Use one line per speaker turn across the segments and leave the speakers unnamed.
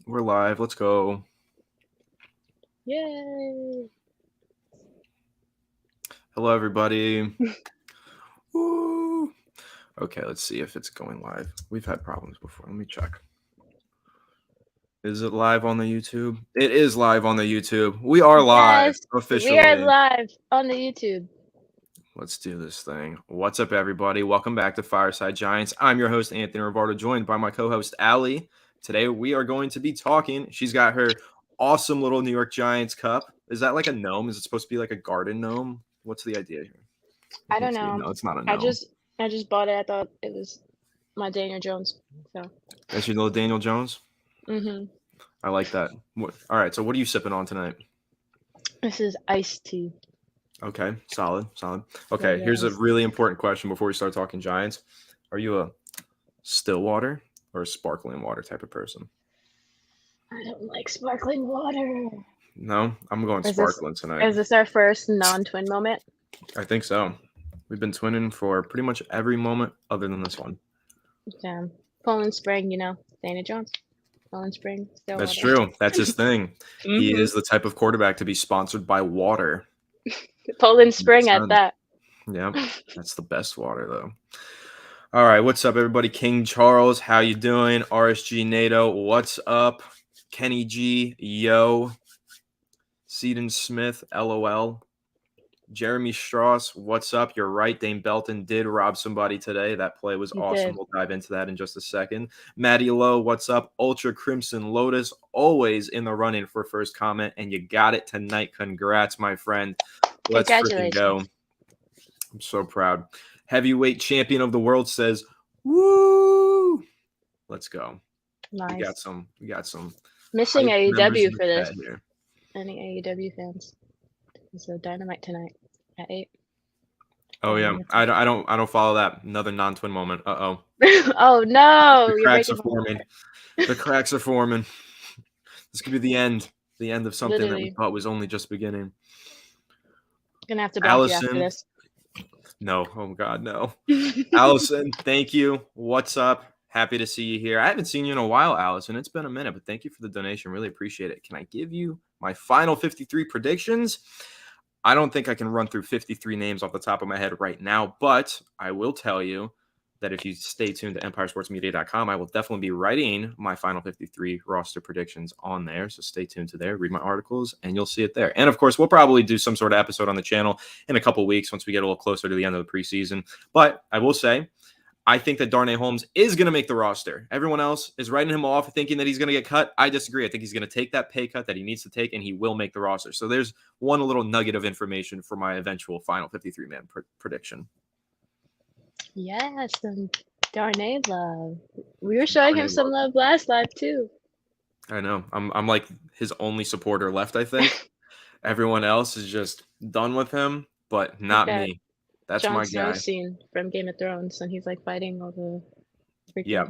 We're live. Let's go.
Yay!
Hello, everybody. Woo. Okay, let's see if it's going live. We've had problems before. Let me check. Is it live on the YouTube? It is live on the YouTube. We are live
Yes, we are
officially.
live on the YouTube.
Let's do this thing. What's up, everybody? Welcome back to Fireside Giants. I'm your host, Anthony Rivardo, joined by my co-host, Allie. Today, we are going to be talking. She's got her awesome little New York Giants cup. Is that like a gnome? Is it supposed to be like a garden gnome? What's the idea here? I
I
can't
don't
see it.
know.
No, it's not a
I
gnome.
just I just bought it. I thought it was my Daniel Jones. So.
That's your little Daniel Jones?
Mhm.
I like that. All right, so what are you sipping on tonight?
This is iced tea.
Okay, solid. Okay, here's a
Yes.
really important question before we start talking Giants. Are you a still water or a sparkling water type of person?
I don't like sparkling water.
No, I'm going
Is this
sparkling tonight.
is this our first non-twin moment?
I think so. We've been twinning for pretty much every moment other than this one.
Damn. Poland Spring, Daniel Jones. Poland Spring, still
That's
water.
true. That's his thing. He
Mhm.
is the type of quarterback to be sponsored by water.
Poland Spring at
100%.
that.
Yeah, that's the best water though. All right, what's up, everybody? King Charles, how you doing? RSG NATO, what's up? Kenny G, yo. Seaton Smith, LOL. Jeremy Strauss, what's up? You're right. Dane Belton did rob somebody today. That play was
You
awesome.
did.
We'll dive into that in just a second. Maddie Lowe, what's up? Ultra Crimson Lotus, always in the running for first comment, and you got it tonight. Congrats, my friend. Let's freaking go.
Congratulations.
I'm so proud. Heavyweight champion of the world says, "Woo!" Let's go. We got
Nice.
some
Missing
hype members
AEW
in the
for this.
chat here.
Any AEW fans? So Dynamite tonight at 8.
Oh yeah, I don't follow that. Another non-twin moment. Uh-oh.
Oh no,
The
you're
cracks
breaking
are
my
forming.
heart.
The cracks are forming. This could be the end of something that we
Literally.
thought was only just beginning.
Gonna have to block you after
Allison,
this.
no, oh God, no. Allison, thank you. What's up? Happy to see you here. I haven't seen you in a while, Allison. It's been a minute, but thank you for the donation. Really appreciate it. Can I give you my final 53 predictions? I don't think I can run through 53 names off the top of my head right now, but I will tell you that if you stay tuned to empiresportsmedia.com, I will definitely be writing my final 53 roster predictions on there. So stay tuned to there, read my articles, and you'll see it there. And of course, we'll probably do some sort of episode on the channel in a couple weeks once we get a little closer to the end of the preseason. But I will say, I think that Darnay Holmes is going to make the roster. Everyone else is writing him off thinking that he's going to get cut. I disagree. I think he's going to take that pay cut that he needs to take, and he will make the roster. So there's one little nugget of information for my eventual final 53-man prediction.
Yes, some Darnay love. We were showing him some love last live too.
I know. I'm like his only supporter left, I think. Everyone else is just done with him, but not me. That's
Jon
my
Snow
guy.
scene from Game of Thrones, and he's like fighting all the freaking.
Yeah,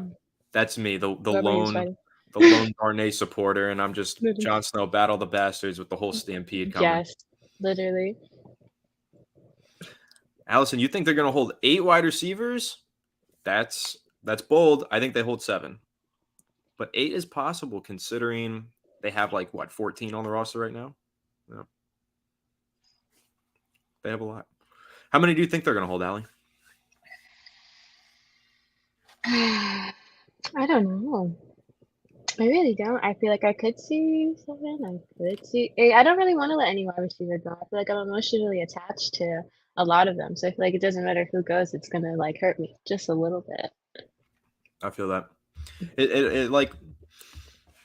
that's me. The
whoever he was fighting.
lone Darnay supporter, and I'm just Jon Snow battle the bastards with the whole stampede coming.
Yes, literally.
Allison, you think they're going to hold 8 wide receivers? That's bold. I think they hold 7. But 8 is possible considering they have 14 on the roster right now? Yeah. They have a lot. How many do you think they're going to hold, Allie?
I don't know. I really don't. I feel like I could see 7. I could see 8. I don't really want to let any wide receiver go. I feel like I'm emotionally attached to a lot of them. So I feel like it doesn't matter who goes, it's going to hurt me just a little bit.
I feel that. It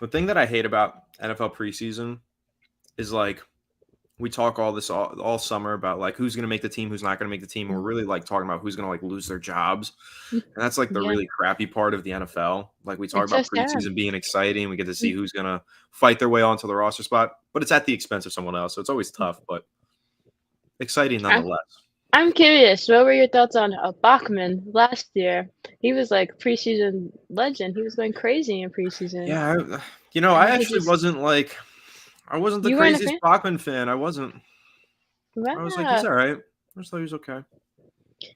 the thing that I hate about NFL preseason is we talk all summer about who's going to make the team, who's not going to make the team. And we're really talking about who's going to lose their jobs. And that's the really crappy part of the NFL. We talk about preseason being exciting. We get to see who's going to fight their way onto the roster spot, but it's at the expense of someone else. So it's always tough, but exciting nonetheless.
I'm curious. What were your thoughts on Bachman last year? He was preseason legend. He was going crazy in preseason.
Yeah, I actually wasn't I wasn't the craziest Bachman fan. I wasn't.
Wow.
I was like, he's all right. I just thought he was okay.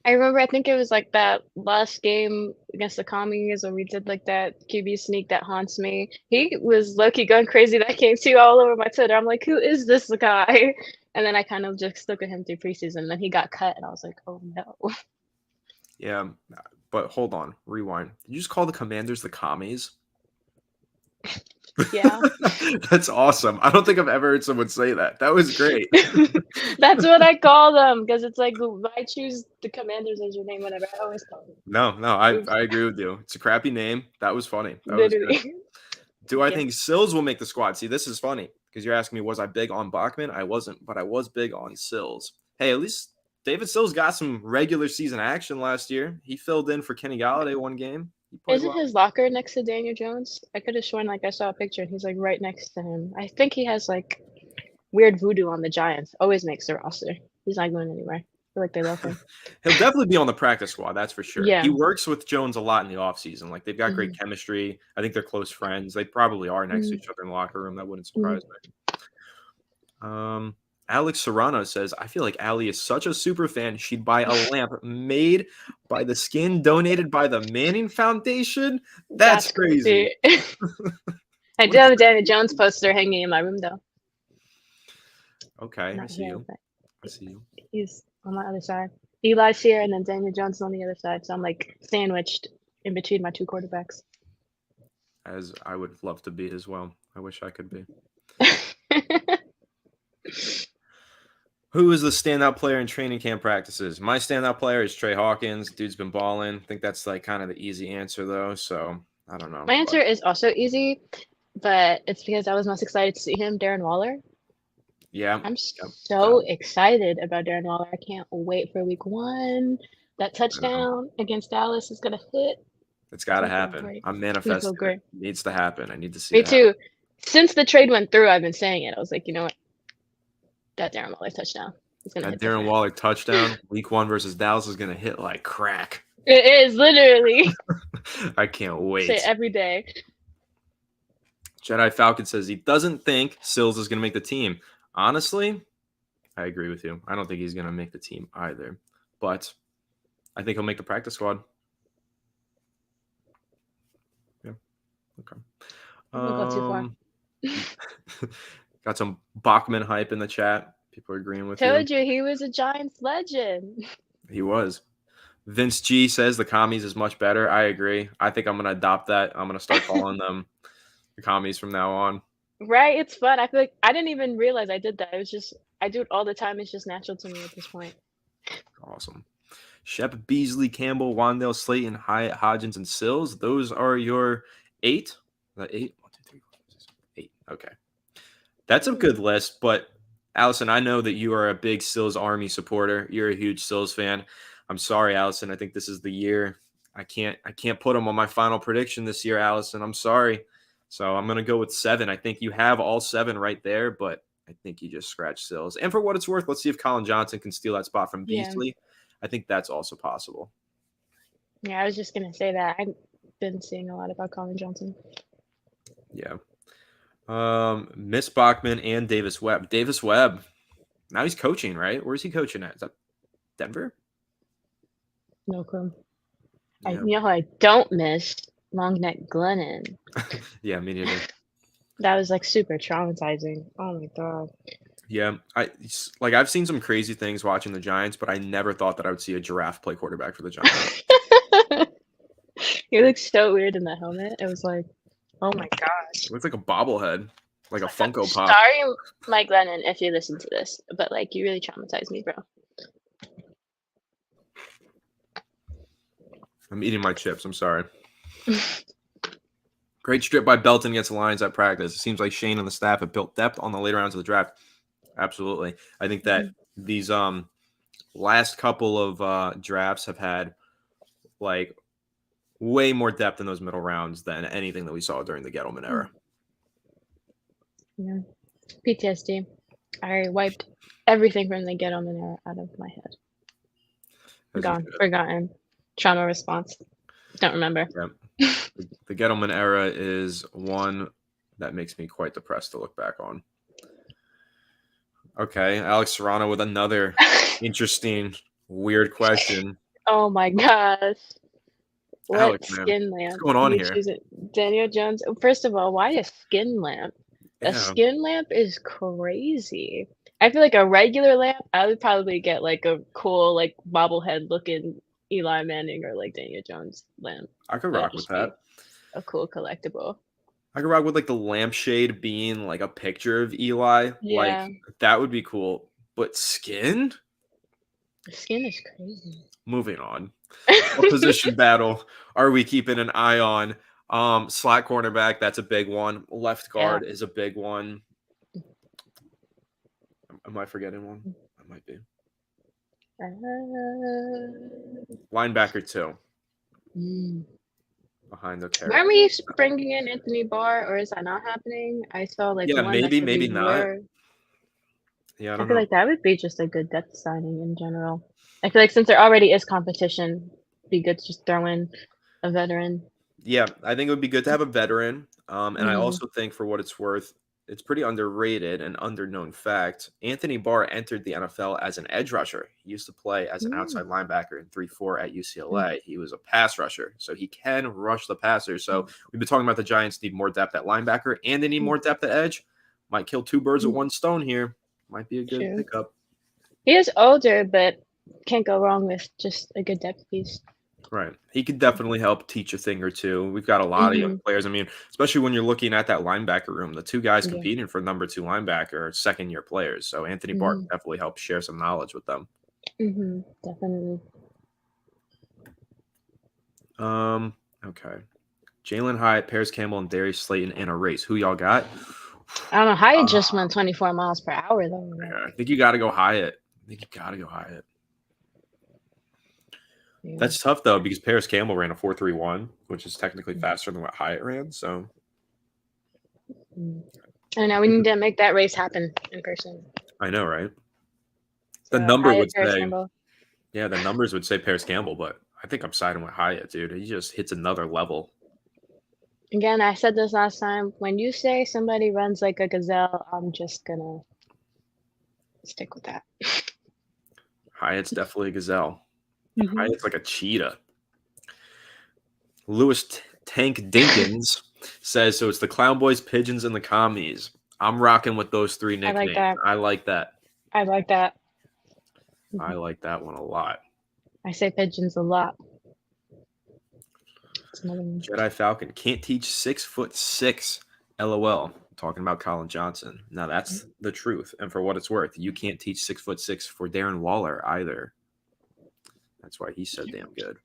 I remember, I think it was like that last game against the Commies where we did like that QB sneak that haunts me. He was low-key going crazy that game too, all over my Twitter. I'm like, who is this guy? And then I kind of just stuck with him through preseason. And then he got cut, and I was like, oh no.
Yeah, but hold on, rewind. Did you just call the Commanders the commies?
Yeah.
That's awesome. I don't think I've ever heard someone say that. That was great.
That's what I call them because it's like I choose the Commanders as your name, whatever. I always call them.
No, I agree with you. It's a crappy name. That was funny. That was good.
Literally.
Do I
Yeah.
think Sills will make the squad? See, this is funny because you're asking me, was I big on Bachman? I wasn't, but I was big on Sills. Hey, at least David Sills got some regular season action last year. He filled in for Kenny Galladay one game. He played
Isn't
well.
his locker next to Daniel Jones? I could have sworn like I saw a picture and he's like right next to him. I think he has like weird voodoo on the Giants. Always makes the roster. He's not going anywhere. I feel like they love him.
He'll definitely be on the practice squad, that's for sure.
Yeah.
He works with Jones a lot in the offseason. Like, they've got great
Mhm.
chemistry. I think they're close friends. They probably are next to
Mhm.
each other in the locker room. That wouldn't surprise me. Alex Serrano says, I feel like Allie is such a super fan. She'd buy a lamp made by the skin donated by the Manning Foundation. That's crazy.
I do have a Daniel Jones poster hanging in my room though.
Okay, I
Not
see
here,
you.
but
I see you.
he's on my other side. Eli's here and then Daniel Jones is on the other side. So I'm like sandwiched in between my two quarterbacks.
As I would love to be as well. I wish I could be. Who is the standout player in training camp practices? My standout player is Trey Hawkins. Dude's been balling. I think that's like kind of the easy answer though. So I don't know.
My answer is also easy, but it's because I was most excited to see him, Darren Waller.
Yeah.
I'm
Yep,
so excited about Darren Waller. I can't wait for week 1. That touchdown against Dallas is gonna hit.
it's got to
Gonna feel
happen.
great.
I'm
It's gonna feel
manifesting it.
great.
It needs to happen. I need to see
Me
it happen.
too. Since the trade went through, I've been saying it. I was like, you know what? That Darren Waller touchdown is gonna
That
hit
Darren
different.
Waller touchdown, week 1 versus Dallas, is going to hit like crack.
It is literally.
I can't
Say it
wait.
every day.
Jedi Falcon says he doesn't think Sills is going to make the team. Honestly, I agree with you. I don't think he's going to make the team either. But I think he'll make the practice squad. Yeah. Okay.
We'll go too far.
Got some Bachman hype in the chat. People are agreeing with you.
Told you he was a Giants legend.
He was. Vince G says the commies is much better. I agree. I think I'm going to adopt that. I'm going to start calling them the commies from now on.
Right? It's fun. I feel like I didn't even realize I did that. It was just I do it all the time. It's just natural to me at this point.
Awesome. Shep, Beasley, Campbell, Wandale, Slayton, Hyatt, Hodgins, and Sills. Those are your 8. Is that 8? 1, 2, 3, 4, 5, 6, 8. Okay. That's a good list, but Allison, I know that you are a big Sills Army supporter. You're a huge Sills fan. I'm sorry, Allison. I think this is the year. I can't put them on my final prediction this year, Allison. I'm sorry. So I'm gonna go with 7. I think you have all 7 right there, but I think you just scratched Sills. And for what it's worth, let's see if Colin Johnson can steal that spot from
Yeah.
Beasley. I think that's also possible.
Yeah, I was just gonna say that. I've been seeing a lot about Colin Johnson.
Yeah. Miss Bachman and Davis Webb. Davis Webb. Now he's coaching, right? Where's he coaching at? Is that Denver?
No clue.
Yeah.
You know who I don't miss? Long neck Glennon.
Yeah, me neither.
That was like super traumatizing. Oh my god.
Yeah, I've seen some crazy things watching the Giants, but I never thought that I would see a giraffe play quarterback for the Giants.
He looks so weird in that helmet. It was like, oh my gosh.
It looks like a bobblehead, like a Funko Pop.
Sorry, Mike Lennon, if you listen to this, but like you really traumatized me, bro.
I'm eating my chips. I'm sorry. Great strip by Belton against the Lions at practice. It seems like Shane and the staff have built depth on the later rounds of the draft. Absolutely. I think that these last couple of drafts have had like way more depth in those middle rounds than anything that we saw during the Gettleman era.
Yeah. PTSD. I wiped everything from the Gettleman era out of my head. Gone. Forgotten. Trauma response. Don't remember.
Yeah. The Gettleman era is one that makes me quite depressed to look back on. Okay, Alex Serrano with another interesting, weird question.
Oh my gosh. What
Alex, man,
skin
what's
lamp
going on
you
here?
choosing? Daniel Jones? First of all, why a skin lamp? A
Yeah,
skin lamp is crazy. I feel like a regular lamp, I would probably get like a cool, like bobblehead looking Eli Manning or like Daniel Jones lamp.
I could
That'd
rock with
just be
that.
a cool collectible.
I could rock with like the lampshade being like a picture of Eli. Like
Yeah,
that would be cool. But skin?
the skin is crazy.
Moving on. What position battle are we keeping an eye on? Slot cornerback, that's a big one. Left
Yeah.
guard is a big one. Am I forgetting one? I might be. Linebacker too,
Mm.
behind the
Weren't
character.
we bringing in Anthony Barr, or is that not happening? I saw like
Yeah,
one that
maybe,
said we
maybe not.
were.
Yeah, I
I
don't
feel
know.
like that would be just a good depth signing in general. I feel like since there already is competition, be good to just throw in a veteran.
Yeah, I think it would be good to have a veteran. And I
Mhm.
also think, for what it's worth, it's pretty underrated and underknown fact. Anthony Barr entered the NFL as an edge rusher. He used to play as an
Mm,
outside linebacker in 3-4 at
mm,
UCLA. He was a pass rusher, so he can rush the passer. So
mm,
we've been talking about the Giants need more depth at linebacker and they need
mm,
more depth at edge. Might kill two birds with
mm.
one stone here. Might be a good
True.
pickup.
He is older, but can't go wrong with just a good depth piece.
Right. He could definitely help teach a thing or two. We've got a lot of young
Mhm.
players. I mean, especially when you're looking at that linebacker room, the two guys
Yeah.
competing for number two linebacker are second year players. So Anthony Barr
Mhm.
can definitely help share some knowledge with them.
Mhm. Definitely.
Okay. Jalen Hyatt, Paris Campbell, and Darius Slayton in a race. Who y'all got?
I don't know how he
Uh,
just went 24 miles per hour though.
yeah, I think you got to go Hyatt. I think you got to go Hyatt.
Yeah.
That's tough though because Paris Campbell ran a 4.31, which is technically faster than what Hyatt ran. So
Mm. I don't know. We need to make that race happen in person.
I know, right? The
So
number would
Hyatt, Paris
say
Campbell.
Yeah, the numbers would say Paris Campbell, but I think I'm siding with Hyatt, dude. He just hits another level.
Again, I said this last time. When you say somebody runs like a gazelle, I'm just gonna stick with that.
Hyatt's definitely a gazelle.
Mhm.
Hyatt's like a cheetah. Lewis Tank Dinkins says, so it's the Clown Boys, Pigeons, and the Commies. I'm rocking with those three
I like
nicknames.
that.
I like that.
I like that.
I
Mhm.
like that one a lot.
I say pigeons a lot. It's another one.
Jedi Falcon can't teach 6'6". LOL. Talking about Colin Johnson. Now that's the truth. And for what it's worth, you can't teach 6'6" for Darren Waller either. That's why he's so damn good.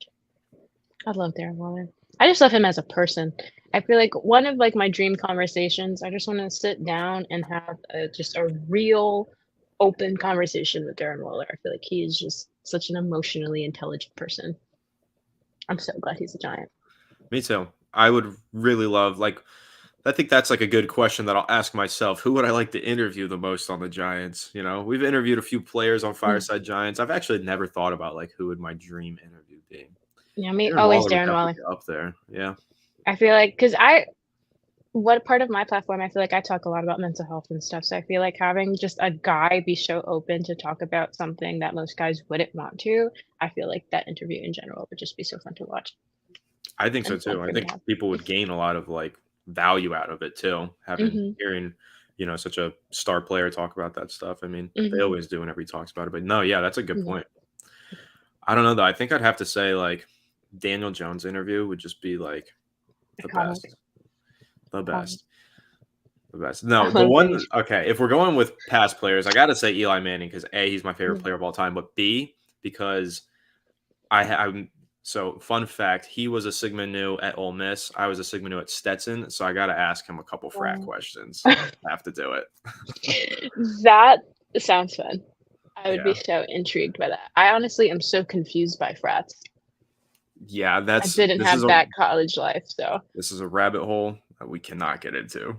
I love Darren Waller. I just love him as a person. I feel like one of like my dream conversations. I just want to sit down and have just a real, open conversation with Darren Waller. I feel like he is just such an emotionally intelligent person. I'm so glad he's a Giant.
Me too. I would really love I think that's like a good question that I'll ask myself. Who would I like to interview the most on the Giants? You know, we've interviewed a few players on
Mm.
Fireside Giants. I've actually never thought about like who would my dream interview be.
Yeah, me
Aaron
always
Waller would
Darren
definitely
Waller.
be up there. Yeah.
I feel like because I what part of my platform, I feel like I talk a lot about mental health and stuff. So I feel like having just a guy be so open to talk about something that most guys wouldn't want to, I feel like that interview in general would just be so fun to watch
I think so
and fun
too. I
for me to
think
have.
people would gain a lot of like value out of it too, having
Mhm,
hearing, such a star player talk about that stuff. I mean, they
mhm,
always do whenever he talks about it. But no, yeah, that's a good
yeah,
point. I don't know though. I think I'd have to say like Daniel Jones interview would just be like the
iconic,
best. The
iconic.
best. The best.
I
No, the
love Daniel.
one okay, if we're going with past players, I gotta say Eli Manning because A, he's my favorite
Mm,
player of all time, but B, because I'm so fun fact, he was a Sigma Nu at Ole Miss. I was a Sigma Nu at Stetson, so I gotta ask him a couple frat
wow.
questions. I have to do it.
That sounds fun. I would be
Yeah.
so intrigued by that. I honestly am so confused by frats.
Yeah,
I
that's
didn't have that college life, so
this is a rabbit hole that we cannot get into.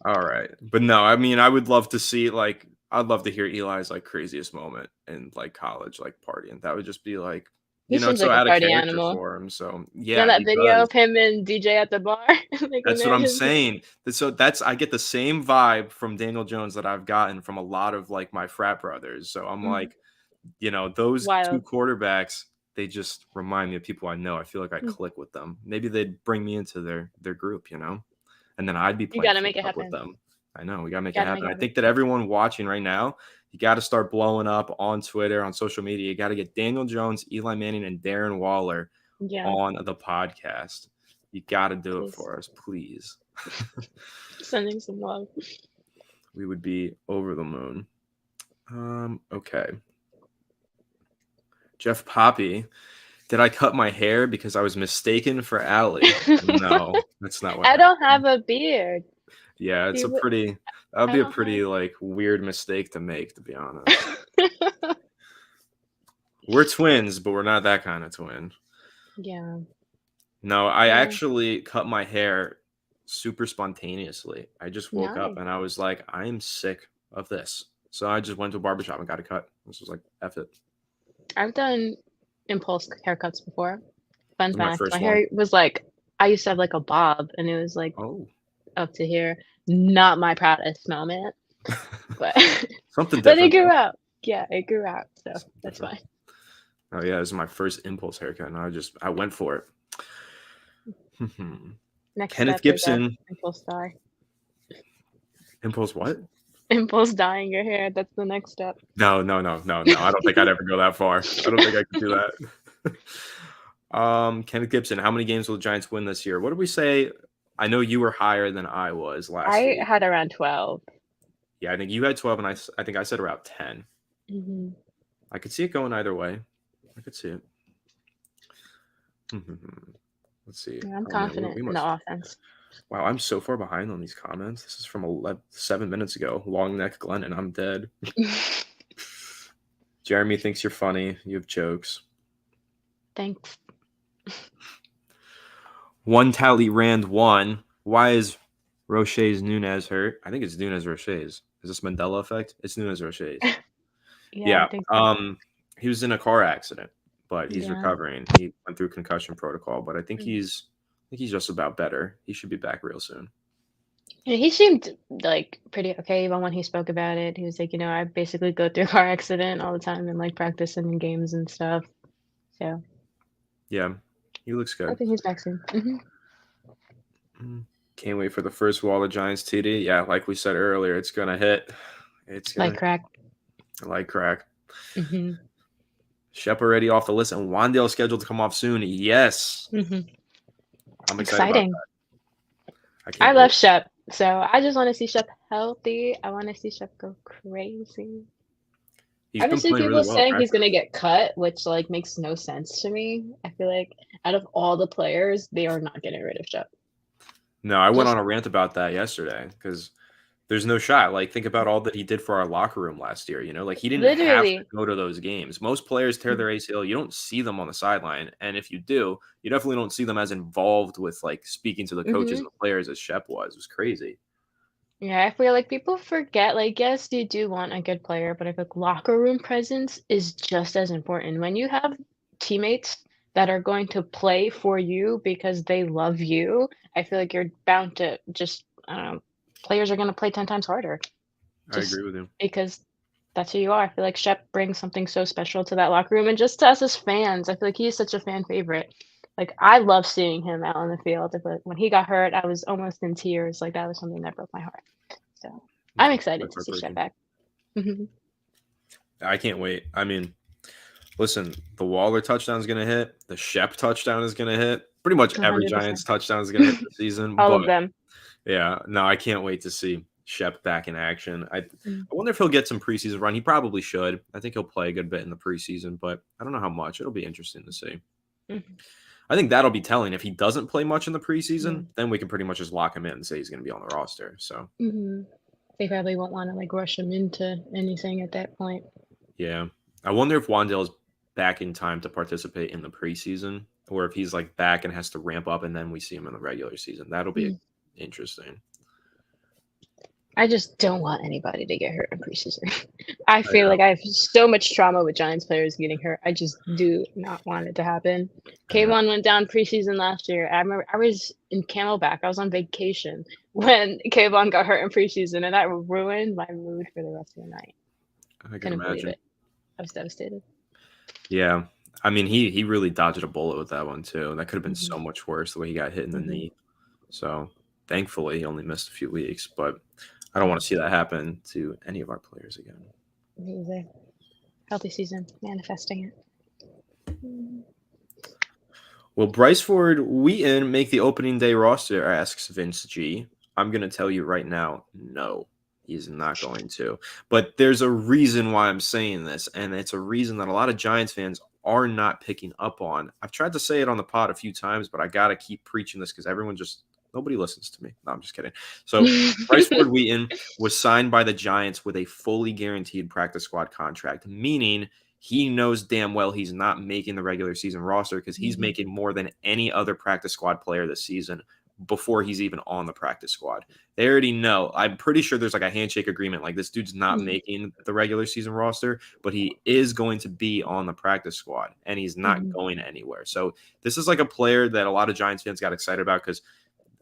All right. But no, I mean, I would love to see like I'd love to hear Eli's like craziest moment in like college, like partying. That would just be like,
he
it's
seems
so
like a
out of
party
character
animal.
for him. So
You know
yeah,
that
he
video
does.
of him and DJ at the bar? Like when
That's what
they're
I'm
just
saying. So that's I get the same vibe from Daniel Jones that I've gotten from a lot of like my frat brothers. So I'm
Mhm.
like, those two
Wild.
quarterbacks, they just remind me of people I know. I feel like I
Mm.
click with them. Maybe they'd bring me into their group, and then I'd be
You
playing
gotta
flip
make it
up with
happen.
them. I know we gotta make it
Gotta make
happen.
it
I
happen.
think that everyone watching right now, you got to start blowing up on Twitter, on social media. You got to get Daniel Jones, Eli Manning, and Darren Waller
Yeah,
on the podcast. You got to do it
please.
for us, please.
Sending some love.
We would be over the moon. Okay. Jeff Poppy, did I cut my hair because I was mistaken for Allie? No, that's not what
I don't
happened.
have a beard.
Yeah,
You would,
that would
I
be a
don't have.
pretty like weird mistake to make, to be honest. We're twins, but we're not that kind of twin.
Yeah.
No, I
Yeah.
actually cut my hair super spontaneously. I just woke up
Nice.
and I was like, I am sick of this. So I just went to a barbershop and got a cut. This was like, F it.
I've done impulse haircuts before. Fun
This is my
fact, my
first one.
hair was like I used to have like a bob and it was like
Oh,
up to here. Not my proudest moment, but
something
but it
different
grew
though.
out. Yeah, it grew out, so
Something
that's
different.
fine.
Oh yeah, this is my first impulse haircut, and I went for it.
Next
Kenneth
step is
Gibson,
impulse dye.
impulse what?
Impulse dyeing your hair. That's the next step.
No. I don't think I'd ever go that far. I don't think I could do that. Kenneth Gibson, how many games will the Giants win this year? What did we say? I know you were higher than I was last
I
week.
had around 12.
Yeah, I think you had 12, and I think I said around 10.
Mm-hmm.
I could see it going either way. I could see it. Let's see.
Yeah, I'm
Oh man,
confident
we
in the
must.
offense.
Wow, I'm so far behind on these comments. This is from 7 minutes ago. Long neck Glennon, I'm dead. Jeremy thinks you're funny. You have jokes.
Thanks.
One tally Rand won. Why is Roche's Nunez hurt? I think it's Nunez Roche's. Is this Mandela effect? It's Nunez Roche's.
Yeah, I
Yeah.
think so.
He was in a car accident, but he's
Yeah.
recovering. He went through concussion protocol, but I think
Mm.
he's just about better. He should be back real soon.
Yeah, he seemed like pretty okay even when he spoke about it. He was like, I basically go through a car accident all the time and like practice and games and stuff. So
Yeah, he looks
I
good.
think he's back soon.
Can't wait for the first Waller Giants TD. Yeah, like we said earlier, it's gonna hit. It's gonna
Like crack.
like crack.
hmm
Shep already off the list, and Wandale scheduled to come off soon. Yes,
hmm
I'm excited about
Exciting.
that. I
I
can't
love
wait.
Shep. So I just want to see Shep healthy. I want to see Shep go crazy.
He's
I've been
been
seeing
playing really
people
well in
saying he's
practice.
gonna get cut, which like makes no sense to me. I feel like out of all the players, they are not getting rid of Shep.
No, I went
Just
on a rant about that yesterday because there's no shot. Like, think about all that he did for our locker room last year. Like he didn't have to
literally.
go to those games. Most players tear their ACL. You don't see them on the sideline, and if you do, you definitely don't see them as involved with like speaking to the coaches
hmm
and the players as Shep was. It was crazy.
Yeah, I feel like people forget, like, yes, you do want a good player, but I feel like locker room presence is just as important. When you have teammates that are going to play for you because they love you, I feel like you're bound to just, I don't know, players are going to play 10 times harder
I
just
agree with you.
because that's who you are. I feel like Shep brings something so special to that locker room and just to us as fans. I feel like he's such a fan favorite. Like, I love seeing him out on the field. But when he got hurt, I was almost in tears. Like, that was something that broke my heart. So I'm
Yeah,
excited
that's
to see Shep
heartbreaking.
back. Mhm.
I can't wait. I mean, listen, the Waller touchdown is going to hit. The Shep touchdown is going to hit. Pretty much every
100%.
Giants touchdown is going to hit this season.
All
But
of them.
yeah, no, I can't wait to see Shep back in action. I
Mm.
wonder if he'll get some preseason run. He probably should. I think he'll play a good bit in the preseason, but I don't know how much. It'll be interesting to see.
Mhm.
I think that'll be telling. If he doesn't play much in the
Yeah.
preseason, then we can pretty much just lock him in and say he's going to be on the roster. So
Mhm. They probably won't wanna, like, rush him into anything at that point.
yeah, I wonder if Wandale's back in time to participate in the preseason, or if he's like back and has to ramp up, and then we see him in the regular season. That'll be
Mm.
interesting.
I just don't want anybody to get hurt in preseason. I
I
feel
know.
like I have so much trauma with Giants players getting hurt. I just do not want it to happen.
I know.
K1 went down preseason last year. I remember I was in Camelback. I was on vacation when K1 got hurt in preseason, and that ruined my mood for the rest of the night.
I can
Couldn't believe
imagine.
it. I was devastated.
Yeah. I mean, he really dodged a bullet with that one too. That could have been
Mhm.
so much worse the way he got hit in the
Mhm.
knee. So thankfully, he only missed a few weeks, but I don't
Yeah.
want to see that happen to any of our players again.
Me either. Healthy season, manifesting it. Mm.
Will Bryce Ford Wheaton make the opening day roster? Asks Vince G. I'm going to tell you right now, no, he's not going to. But there's a reason why I'm saying this, and it's a reason that a lot of Giants fans are not picking up on. I've tried to say it on the pod a few times, but I got to keep preaching this because nobody listens to me. No, I'm just kidding. So Bryce Ford Wheaton was signed by the Giants with a fully guaranteed practice squad contract, meaning he knows damn well he's not making the regular season roster because he's
Mhm.
making more than any other practice squad player this season before he's even on the practice squad. They already know. I'm pretty sure there's like a handshake agreement. Like this dude's not
Mhm.
making the regular season roster, but he is going to be on the practice squad and he's not
Mhm.
going anywhere. So this is like a player that a lot of Giants fans got excited about because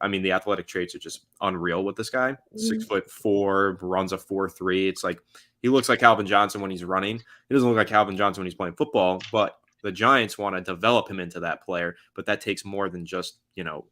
I mean, the athletic traits are just unreal with this guy.
Mhm.
6'4", runs a 4.3. It's like he looks like Calvin Johnson when he's running. He doesn't look like Calvin Johnson when he's playing football, but the Giants want to develop him into that player, but that takes more than just,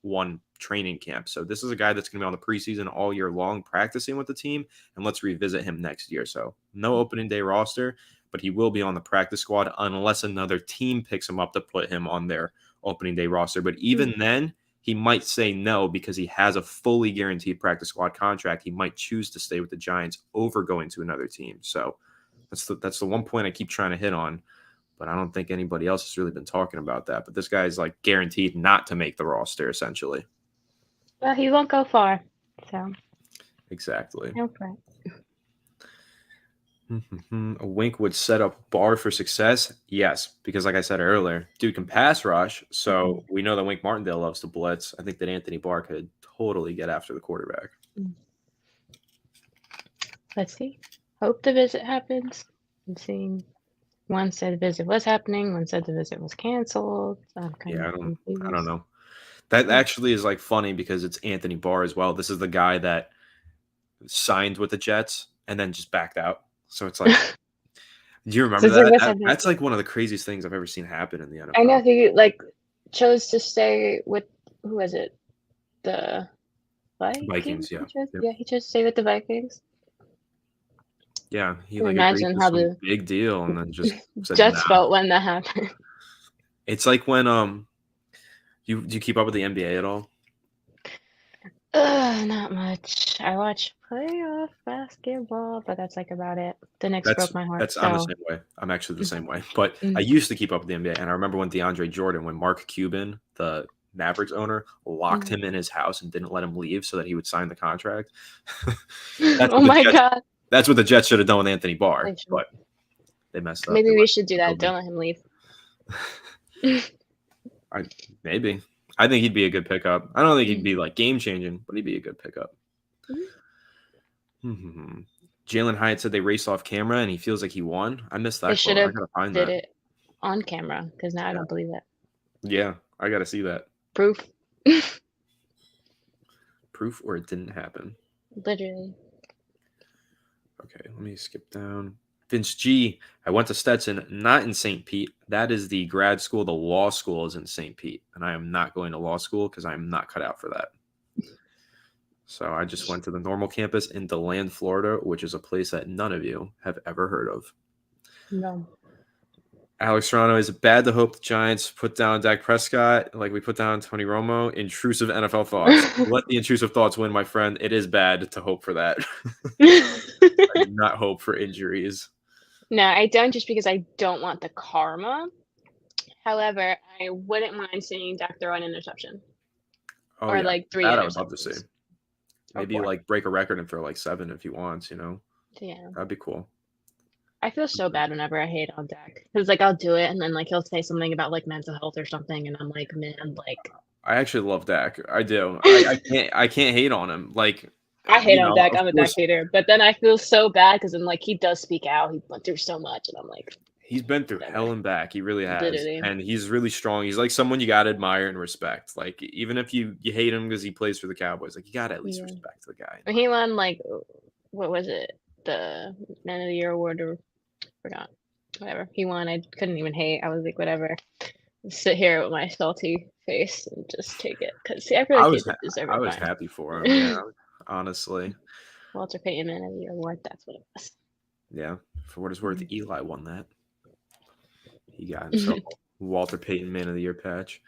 one training camp. So this is a guy that's going to be on the preseason all year long practicing with the team, and let's revisit him next year. So no opening day roster, but he will be on the practice squad unless another team picks him up to put him on their opening day roster. But even then, he might say no because he has a fully guaranteed practice squad contract. He might choose to stay with the Giants over going to another team. So that's the one point I keep trying to hit on, but I don't think anybody else has really been talking about that. But this guy's like guaranteed not to make the roster essentially.
Well, he won't go far, so
Exactly.
no fret.
A Wink would set up bar for success. Yes, because like I said earlier, dude can pass rush. So
Mhm.
we know that Wink Martindale loves to blitz. I think that Anthony Barr could totally get after the quarterback.
Mm. Let's see. Hope the visit happens. I'm seeing one said the visit was happening, one said the visit was canceled. I'm kind
Yeah,
of
I don't
confused.
know. That
Mm.
actually is like funny because it's Anthony Barr as well. This is the guy that signed with the Jets and then just backed out. So it's like, do you remember
So there
that?
was
That's like one of the craziest things I've ever seen happen in the
I know
NFL.
he like chose to stay with who was it? The Vikings?
Vikings, yeah. Yep.
He chose to stay with the Vikings.
Yeah, he
Can
like agreed
imagine
to
how
some
the
big deal and then just said nah.
Jets felt when that happened.
It's like when you do you keep up with the NBA at all?
Not much. I watch playoff basketball, but that's like about it. The Knicks
That's
broke my heart,
that's I'm the
so
same way. I'm actually the same way. But I
mm,
used to keep up with the NBA, and I remember when DeAndre Jordan, when Mark Cuban, the Mavericks owner, locked
mm.
him in his house and didn't let him leave so that he would sign the contract. That's
Oh
what the
my
Jets.
God.
That's what the Jets should have done with Anthony Barr,
They should.
but they messed up. They
Maybe we
let
should do
him go
that.
back.
Don't let him leave.
I maybe. I think he'd be a good pickup. I don't think he'd be like game changing, but he'd be a good pickup. Jalen Hyatt said they raced off camera and he feels like he won. I missed
They
that
should
quote. I
have
gotta find
did
that.
it on camera because now I
Yeah,
don't believe it.
yeah, I gotta see that
Proof.
proof, or it didn't happen.
Literally.
Okay, let me skip down. Vince G. I went to Stetson, not in St. Pete. That is the grad school. The law school is in St. Pete, and I am not going to law school because I am not cut out for that. So I just went to the normal campus in DeLand, Florida, which is a place that none of you have ever heard of.
No.
Alex Serrano, is it bad to hope the Giants put down Dak Prescott like we put down Tony Romo? Intrusive NFL thoughts. Let the intrusive thoughts win, my friend. It is bad to hope for that. I do not hope for injuries.
No, I don't just because I don't want the karma. However, I wouldn't mind seeing Dak throw an interception
Oh
or
yeah,
like three
that I would love to see.
interceptions or
Maybe
four.
like break a record and throw like 7 if he wants.
Yeah.
That'd be cool.
I feel so bad whenever I hate on Dak because like I'll do it and then like he'll say something about like mental health or something and I'm like, man, like
I actually love Dak. I do. I can't hate on him. Like,
I hate on Dak.
of
I'm a Dak
course,
hater, but then I feel so bad because then like he does speak out. He went through so much, and I'm like,
he's been through
whatever.
hell and back. He really has,
Literally,
and he's really strong. He's like someone you gotta admire and respect. Like, even if you hate him because he plays for the Cowboys, like you gotta at least
yeah.
respect the guy.
When he won like what was it? The Man of the Year award or forgot. whatever. He won. I couldn't even hate. I was like, whatever. Sit here with my salty face and just take it because I feel
I
like he
was
did deserve
I
it
was happy for him. Yeah, honestly.
Walter Payton Man of the Year award. That's what it
Yeah, for what it's worth,
was.
Eli won that. He got himself a Walter Payton Man of the Year patch.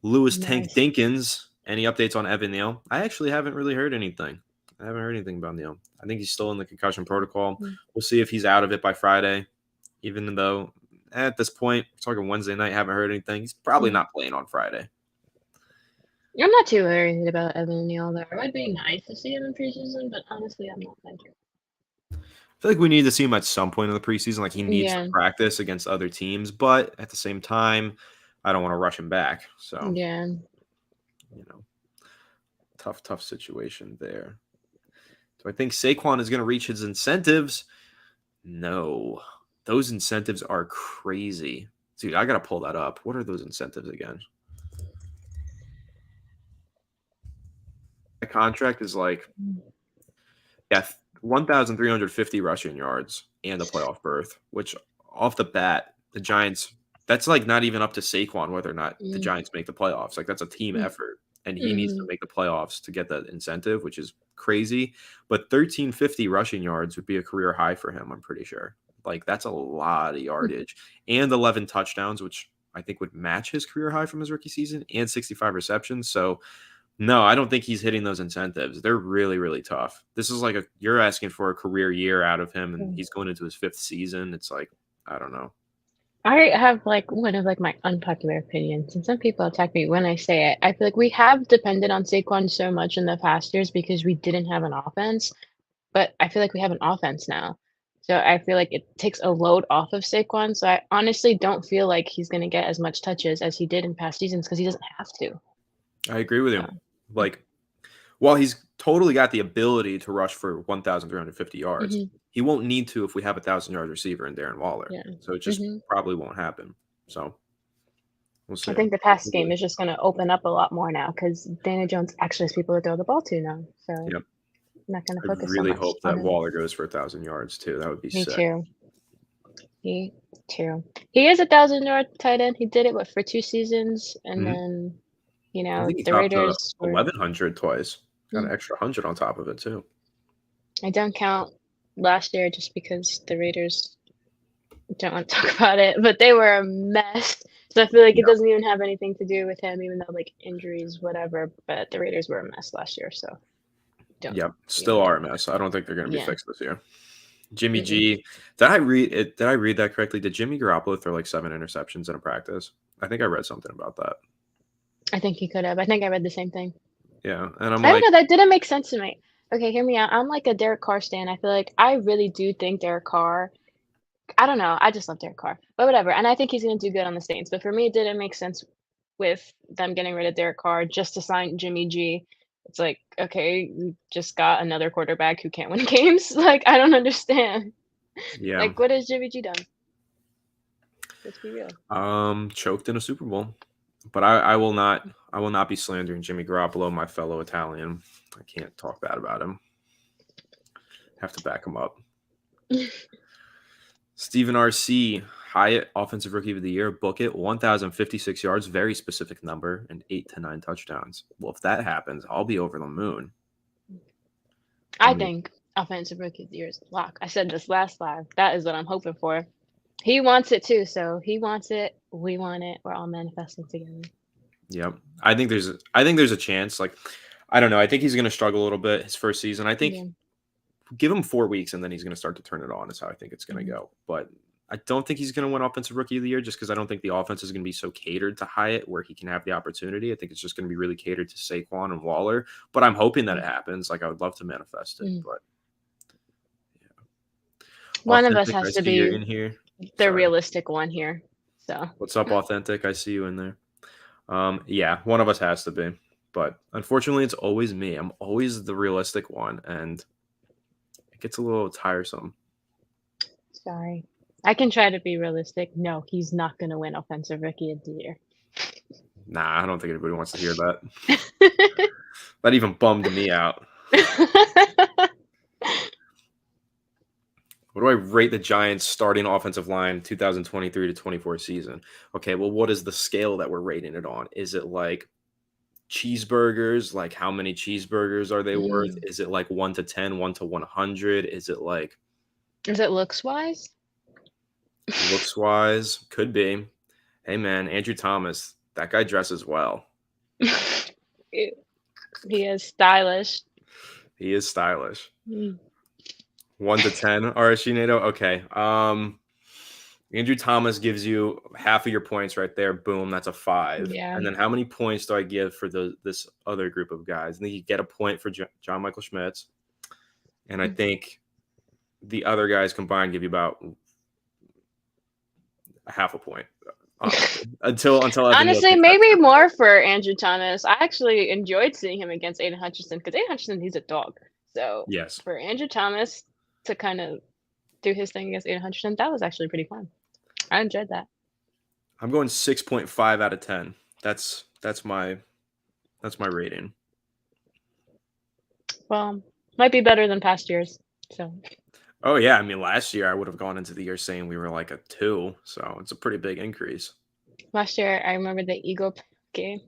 Lewis Tank
Nice.
Dinkins. Any updates on Evan Neal? I actually haven't really heard anything. I haven't heard anything about Neal. I think he's still in the concussion protocol.
Mm.
We'll see if he's out of it by Friday. Even though at this point, we're talking Wednesday night, haven't heard anything. He's probably not playing on Friday.
I'm not too worried about Evan Neal though. It would be nice to see him in preseason, but honestly, I'm not like.
I feel like we need to see him at some point in the preseason. Like he needs to
Yeah.
practice against other teams, but at the same time, I don't want to rush him back. So
Yeah.
you know, tough situation there. Do I think Saquon is going to reach his incentives? No. Those incentives are crazy. Dude, I got to pull that up. What are those incentives again? The contract is like, yeah, 1,350 rushing yards and a playoff berth, which off the bat, the Giants, that's like not even up to Saquon whether or not the Giants make the playoffs. Like that's a team effort. And he needs to make the playoffs to get that incentive, which is crazy. But 1,350 rushing yards would be a career high for him, I'm pretty sure. Like that's a lot of yardage. And 11 touchdowns, which I think would match his career high from his rookie season, and 65 receptions. So no, I don't think he's hitting those incentives. They're really, really tough. This is like you're asking for a career year out of him, and he's going into his 5th season. It's like, I don't know.
I have like one of like my unpopular opinions, and some people attack me when I say it. I feel like we have depended on Saquon so much in the past years because we didn't have an offense, but I feel like we have an offense now. So I feel like it takes a load off of Saquon. So I honestly don't feel like he's going to get as much touches as he did in past seasons because he doesn't have to.
I agree with you.
So,
Like, while he's totally got the ability to rush for 1,350 yards, he won't need to if we have a 1,000-yard receiver in Darren Waller.
yeah.
So it just probably won't happen. So we'll see.
I think the pass game is just going to open up a lot more now because Daniel Jones actually has people to throw the ball to now. So
Yep.
I'm not going to
I
focus so
really
much
hope
on
that
him.
Waller goes for 1,000 yards too. That would be
Me
sick.
too. Me too. He is a 1,000-yard tight end. He did it for 2 seasons, and then
I think he
the
topped
Raiders were.
1,100 twice. Got an extra 100 on top of it too.
I don't count last year just because the Raiders don't want to talk about it, but they were a mess. So I feel like it doesn't even have anything to do with him, even though like injuries, whatever. But the Raiders were a mess last year, so.
Yep, still are a mess. I don't think they're going to be fixed this year. Jimmy G, did I read it? Did I read that correctly? Did Jimmy Garoppolo throw like 7 interceptions in a practice? I think I read something about that.
I think he could have. I think I read the same thing.
Yeah, and I'm
I
like,
don't know. That didn't make sense to me. Okay, hear me out. I'm like a Derek Carr stan. I feel like I really do think Derek Carr. I don't know. I just love Derek Carr, but whatever. And I think he's going to do good on the Saints. But for me, it didn't make sense with them getting rid of Derek Carr just to sign Jimmy G. It's like, okay, you just got another quarterback who can't win games. Like, I don't understand.
yeah,
Like, what has Jimmy G done? Let's be real.
Choked in a Super Bowl. But I will not be slandering Jimmy Garoppolo, my fellow Italian. I can't talk bad about him. Have to back him up. Stephen R.C. Hyatt, Offensive Rookie of the Year, book it, 1,056 yards, very specific number, and 8 to 9 touchdowns. Well, if that happens, I'll be over the moon.
I think Offensive Rookie of the Year is a lock. I said this last live. That is what I'm hoping for. He wants it too, so he wants it. We want it. We're all manifesting together.
Yep, I think there's a chance. Like, I don't know. I think he's going to struggle a little bit his first season. I think give him 4 weeks and then he's going to start to turn it on. Is how I think it's going to go. But I don't think he's going to win Offensive Rookie of the Year just because I don't think the offense is going to be so catered to Hyatt where he can have the opportunity. I think it's just going to be really catered to Saquon and Waller. But I'm hoping that it happens. Like, I would love to manifest it. But
one of us has to be
in here.
The realistic one here. So
what's up, Authentic? I see you in there. Yeah, one of us has to be. But unfortunately, it's always me. I'm always the realistic one, and it gets a little tiresome.
Sorry. I can try to be realistic. No, he's not going to win Offensive Rookie of the Year.
Nah, I don't think anybody wants to hear that. That even bummed me out. What do I rate the Giants starting offensive line 2023 to 24 season? Okay, well, what is the scale that we're rating it on? Is it like cheeseburgers? Like how many cheeseburgers are they worth?
Mm.
Is it like 1 to 10, 1 to 100? Is it like
Is it looks wise?
looks wise? Could be. Hey man, Andrew Thomas, that guy dresses well.
He is stylish.
He is stylish.
Mm.
1 to 10, RSG NATO. Okay. Andrew Thomas gives you half of your points right there. Boom, that's a 5.
Yeah.
And then how many points do I give for this other group of guys? I think you get a point for John Michael Schmitz, and I think the other guys combined give you about a half a point. Until Evan Neal
Honestly,
takes that
maybe
step.
more for Andrew Thomas. I actually enjoyed seeing him against Aiden Hutchinson because Aiden Hutchinson, he's a dog. So
Yes,
for Andrew Thomas to kind of do his thing against Aiden Hutchinson, that was actually pretty fun. I enjoyed that.
I'm going 6.5 out of 10. That's my rating.
Well, might be better than past years. So
Oh yeah, I mean last year I would have gone into the year saying we were like a 2, so it's a pretty big increase.
last year, I remember the Eagle game.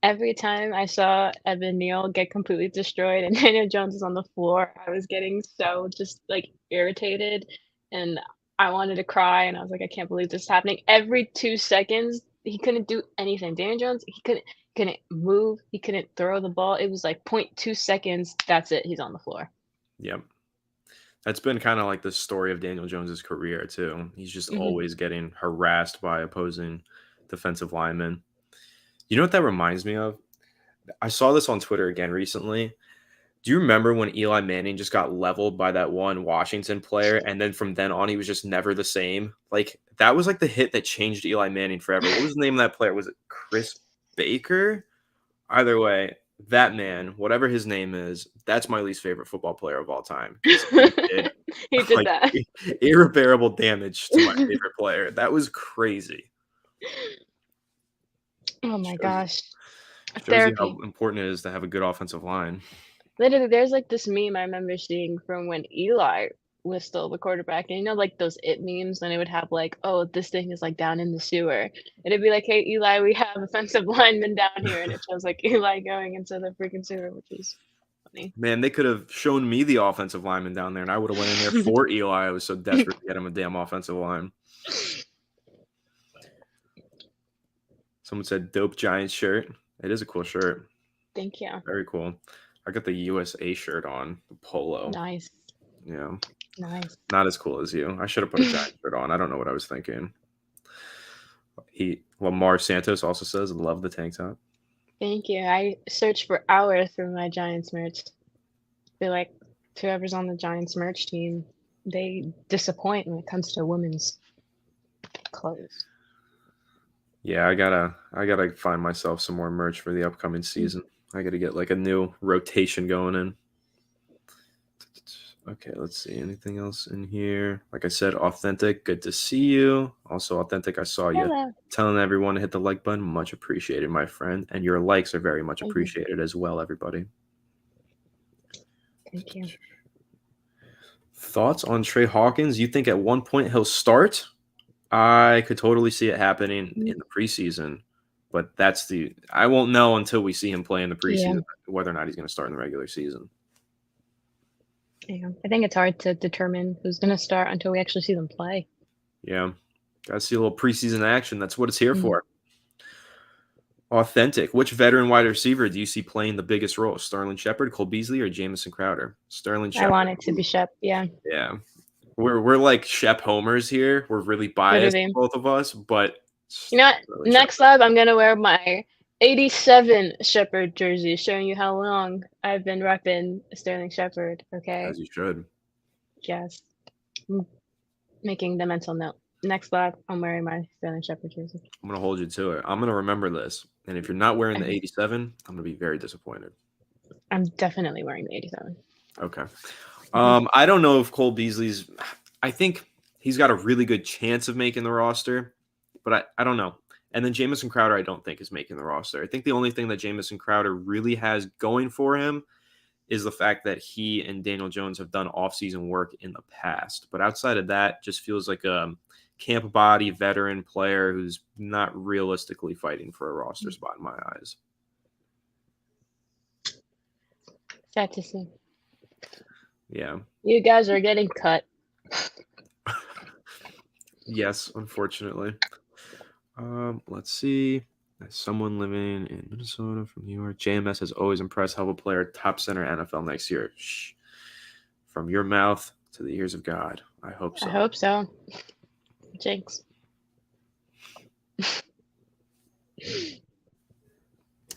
Every time I saw Evan Neal get completely destroyed and Daniel Jones was on the floor, I was getting so just like irritated and I wanted to cry and I was like, I can't believe this is happening. Every 2 seconds, he couldn't do anything. Daniel Jones, he couldn't move, he couldn't throw the ball. It was like 0.2 seconds. That's it. He's on the floor.
Yep. That's been kind of like the story of Daniel Jones's career too. He's just
Hmm.
always getting harassed by opposing defensive linemen. You know what that reminds me of? I saw this on Twitter again recently. Do you remember when Eli Manning just got leveled by that one Washington player, and then from then on he was just never the same? Like that was like the hit that changed Eli Manning forever. What was the name of that player? Was it Chris Baker? Either way, that man, whatever his name is, that's my least favorite football player of all time because he did
He did
like
that.
irreparable damage to my favorite player. That was crazy.
Oh my
Shows
gosh.
shows you how
Therapy.
important it is to have a good offensive line.
Literally, there's like this meme I remember seeing from when Eli was still the quarterback. And you know, like those it memes when it would have like, oh, this thing is like down in the sewer. And it'd be like, hey, Eli, we have offensive linemen down here. And it shows like Eli going into the freaking sewer, which is funny.
Man, they could have shown me the offensive lineman down there, and I would have went in there for Eli. I was so desperate to get him a damn offensive line. Someone said dope Giants shirt. It is a cool shirt.
Thank you.
Very cool. I got the USA shirt on, the polo.
Nice.
Yeah.
Nice.
Not as cool as you. I should have put a Giants shirt on. I don't know what I was thinking. Lamar Santos also says, love the tank top.
Thank you. I searched for hours for my Giants merch. Feel like whoever's on the Giants merch team, they disappoint when it comes to women's clothes.
Yeah, I gotta find myself some more merch for the upcoming season. I gotta get like a new rotation going in. Okay, let's see. Anything else in here? Like I said, authentic. Good to see you. Also, authentic. I saw you
Hello.
telling everyone to hit the like button. Much appreciated, my friend. And your likes are very much
Thank you.
appreciated as well, everybody.
Thank you.
Thoughts on Trey Hawkins? You think at one point he'll start? I could totally see it happening in the preseason, but I won't know until we see him play in the preseason whether or not he's going to start in the regular season.
Yeah. I think it's hard to determine who's going to start until we actually see them play.
Yeah. Got to see a little preseason action. That's what it's here for. Authentic. Which veteran wide receiver do you see playing the biggest role? Sterling Shepard, Cole Beasley, or Jamison Crowder? Sterling Shepard.
I want it to be Shep. Yeah.
Yeah. We're like Shep homers here. We're really biased,
Literally.
both of us, but
You know what? Next live, I'm going to wear my 87 Shepard jersey, showing you how long I've been repping Sterling Shepard. Okay.
As you should.
Yes. I'm making the mental note. Next live, I'm wearing my Sterling Shepard jersey.
I'm going to hold you to it. I'm going to remember this. And if you're not wearing the 87, I'm going to be very disappointed.
I'm definitely wearing the 87.
Okay. I don't know if Cole Beasley's – I think he's got a really good chance of making the roster, but I don't know. And then Jamison Crowder I don't think is making the roster. I think the only thing that Jamison Crowder really has going for him is the fact that he and Daniel Jones have done off-season work in the past. But outside of that, just feels like a camp body veteran player who's not realistically fighting for a roster spot in my eyes.
Sad to see.
Yeah.
You guys are getting cut.
Yes, unfortunately. Let's see. As someone living in Minnesota from New York, JMS has always impressed. Hell of a player, top center NFL next year. Shh. From your mouth to the ears of God. I hope so.
I hope so. Jinx.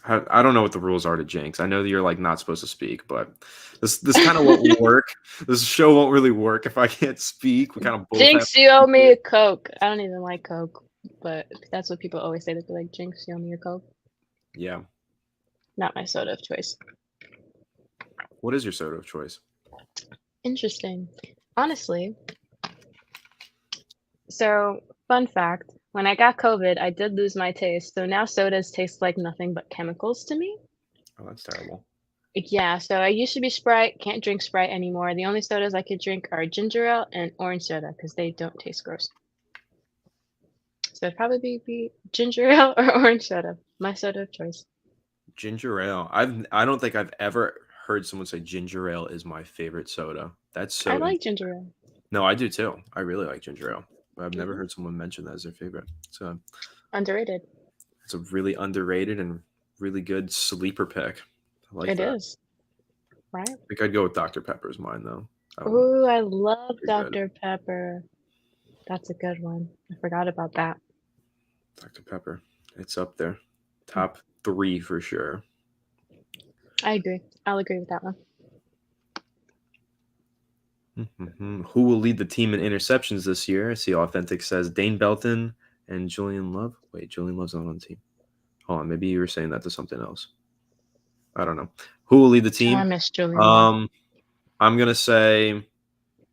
I don't know what the rules are to jinx. I know that you're like not supposed to speak, but this kind of won't work. This show won't really work if I can't speak. We kind of both have.
Jinx, you owe me a Coke. I don't even like Coke, but that's what people always say. They're like, Jinx, you owe me a Coke.
Yeah.
Not my soda of choice.
What is your soda of choice?
Interesting. Honestly, so fun fact, when I got COVID, I did lose my taste. So now sodas taste like nothing but chemicals to me.
Oh, that's terrible.
Yeah, so I used to be Sprite, can't drink Sprite anymore. The only sodas I could drink are ginger ale and orange soda because they don't taste gross. So it'd probably be ginger ale or orange soda, my soda of choice.
Ginger ale. I don't think I've ever heard someone say ginger ale is my favorite soda. That's so.
I like ginger ale.
No, I do too. I really like ginger ale. But I've never heard someone mention that as their favorite. So
Underrated.
it's a really underrated and really good sleeper pick. I like
It
that.
is. Right?
I think I'd go with Dr. Pepper's mine though.
Ooh, I love
Pretty good.
Dr. Pepper. That's a good one. I forgot about that.
Dr. Pepper. It's up there. Top 3 for sure.
I agree. I'll agree with that one.
Who will lead the team in interceptions this year? I see Authentic says Dane Belton and Julian Love. Wait, Julian Love's not on the team. Hold on, maybe you were saying that to something else. I don't know. Who will lead the team?
I miss Julian Love.
I'm gonna say,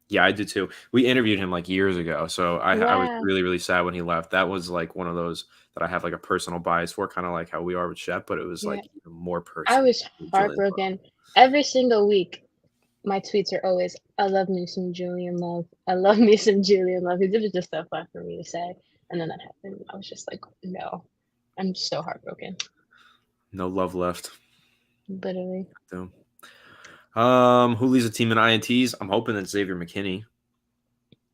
yeah, I do too. We interviewed him like years ago, so I was really, really sad when he left. That was like one of those that I have like a personal bias for, kind of like how we are with Shep, but it was like even more personal.
I was heartbroken. Every single week, my tweets are always, I love me some Julian Love. I love me some Julian Love. It was just so fun for me to say. And then that happened. I was just like, no. I'm so heartbroken.
No love left.
Literally.
So, who leads the team in INTs? I'm hoping that Xavier McKinney.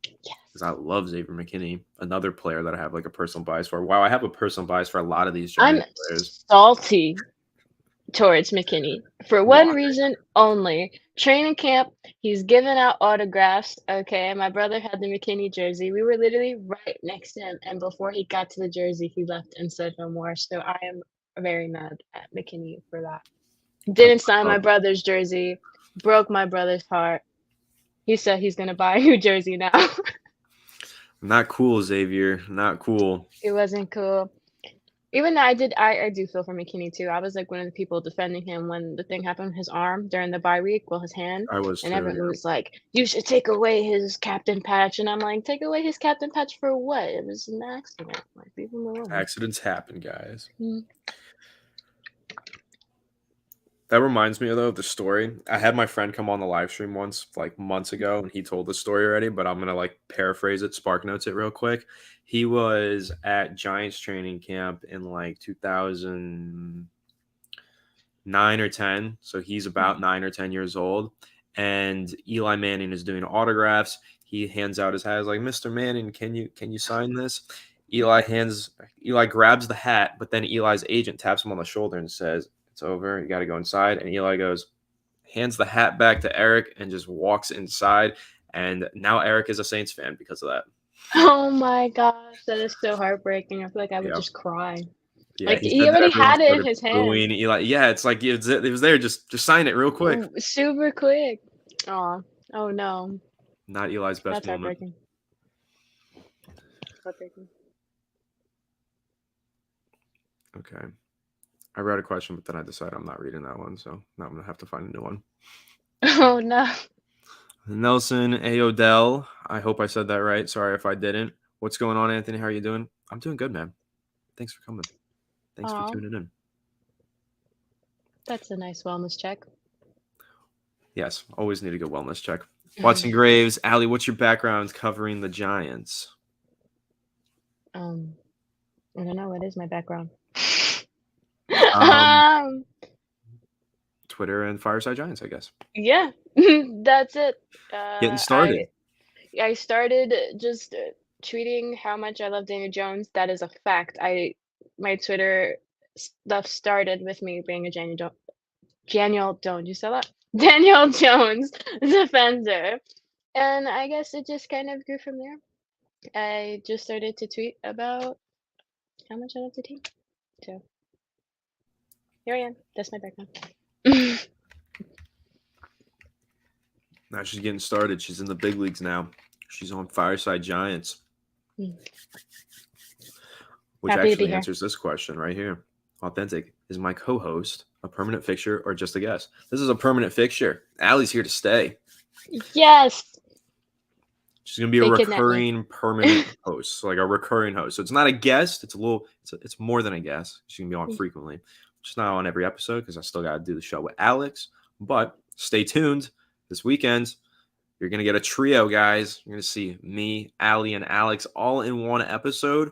Yes.
Because I love Xavier McKinney, another player that I have like a personal bias for. Wow, I have a personal bias for a lot of these Giants players.
Salty towards McKinney for one reason only. Training camp, he's giving out autographs. Okay, my brother had the McKinney jersey. We were literally right next to him, and before he got to the jersey, he left and said no more. So I am very mad at McKinney for that. Didn't sign my brother's jersey, broke my brother's heart. He said he's gonna buy a new jersey now.
Not cool, Xavier. Not cool.
It wasn't cool. Even though I do feel for McKinney too. I was like one of the people defending him when the thing happened with his arm during the bye week, his hand.
I was
and
too,
everyone was like, you should take away his captain patch. And I'm like, take away his captain patch for what? It was an accident. Like, leave him alone.
Accidents happen, guys.
Mm-hmm.
That reminds me of the story. I had my friend come on the live stream once, like months ago, and he told the story already, but I'm gonna like paraphrase it, spark notes it real quick. He was at Giants training camp in like 2009 or 10, so he's about 9 or 10 years old, and Eli Manning is doing autographs. He hands out his hat, he's like, "Mr. Manning, can you sign this?" Eli grabs the hat, but then Eli's agent taps him on the shoulder and says, "It's over. You got to go inside." And Eli hands the hat back to Eric and just walks inside. And now Eric is a Saints fan because of that.
Oh my gosh, that is so heartbreaking. I feel like I would just cry.
Yeah,
like he already had it in his hand.
Eli, yeah, it's like it was there. Just sign it real quick.
Super quick. Oh no.
Not Eli's best
That's
moment.
Heartbreaking.
Okay. I read a question, but then I decided I'm not reading that one, so now I'm gonna have to find a new one.
Oh no.
Nelson A. Odell. I hope I said that right. Sorry if I didn't. What's going on, Anthony? How are you doing? I'm doing good, man. Thanks for coming. Thanks for tuning in.
That's a nice wellness check.
Yes, always need a good wellness check.
Mhm.
Watson Graves, Allie, what's your background covering the Giants?
Um, I don't know. What is my background?
Um,
um,
Twitter and Fireside Giants, I guess.
yeah, that's it.
Getting
Uh,
started.
I I started just tweeting how much I love Daniel Jones. That is a fact. My Twitter stuff started with me being a Daniel Jones. You saw that? Daniel Jones defender, and I guess it just kind of grew from there. I just started to tweet about how much I love the team. So here I am. That's my background.
Now she's getting started. She's in the big leagues now. She's on Fireside Giants, which
Happy to be
actually
here.
answers this question right here. Authentic, is my co-host a permanent fixture or just a guest? This is a permanent fixture. Allie's here to stay.
Yes,
She's gonna be a
they kidnapped me.
recurring permanent host, so like a recurring host. So it's not a guest. It's more than a guest. She's gonna be on frequently. She's not on every episode because I still got to do the show with Alex. But stay tuned. This weekend, you're gonna get a trio, guys. You're gonna see me, Allie, and Alex all in one episode.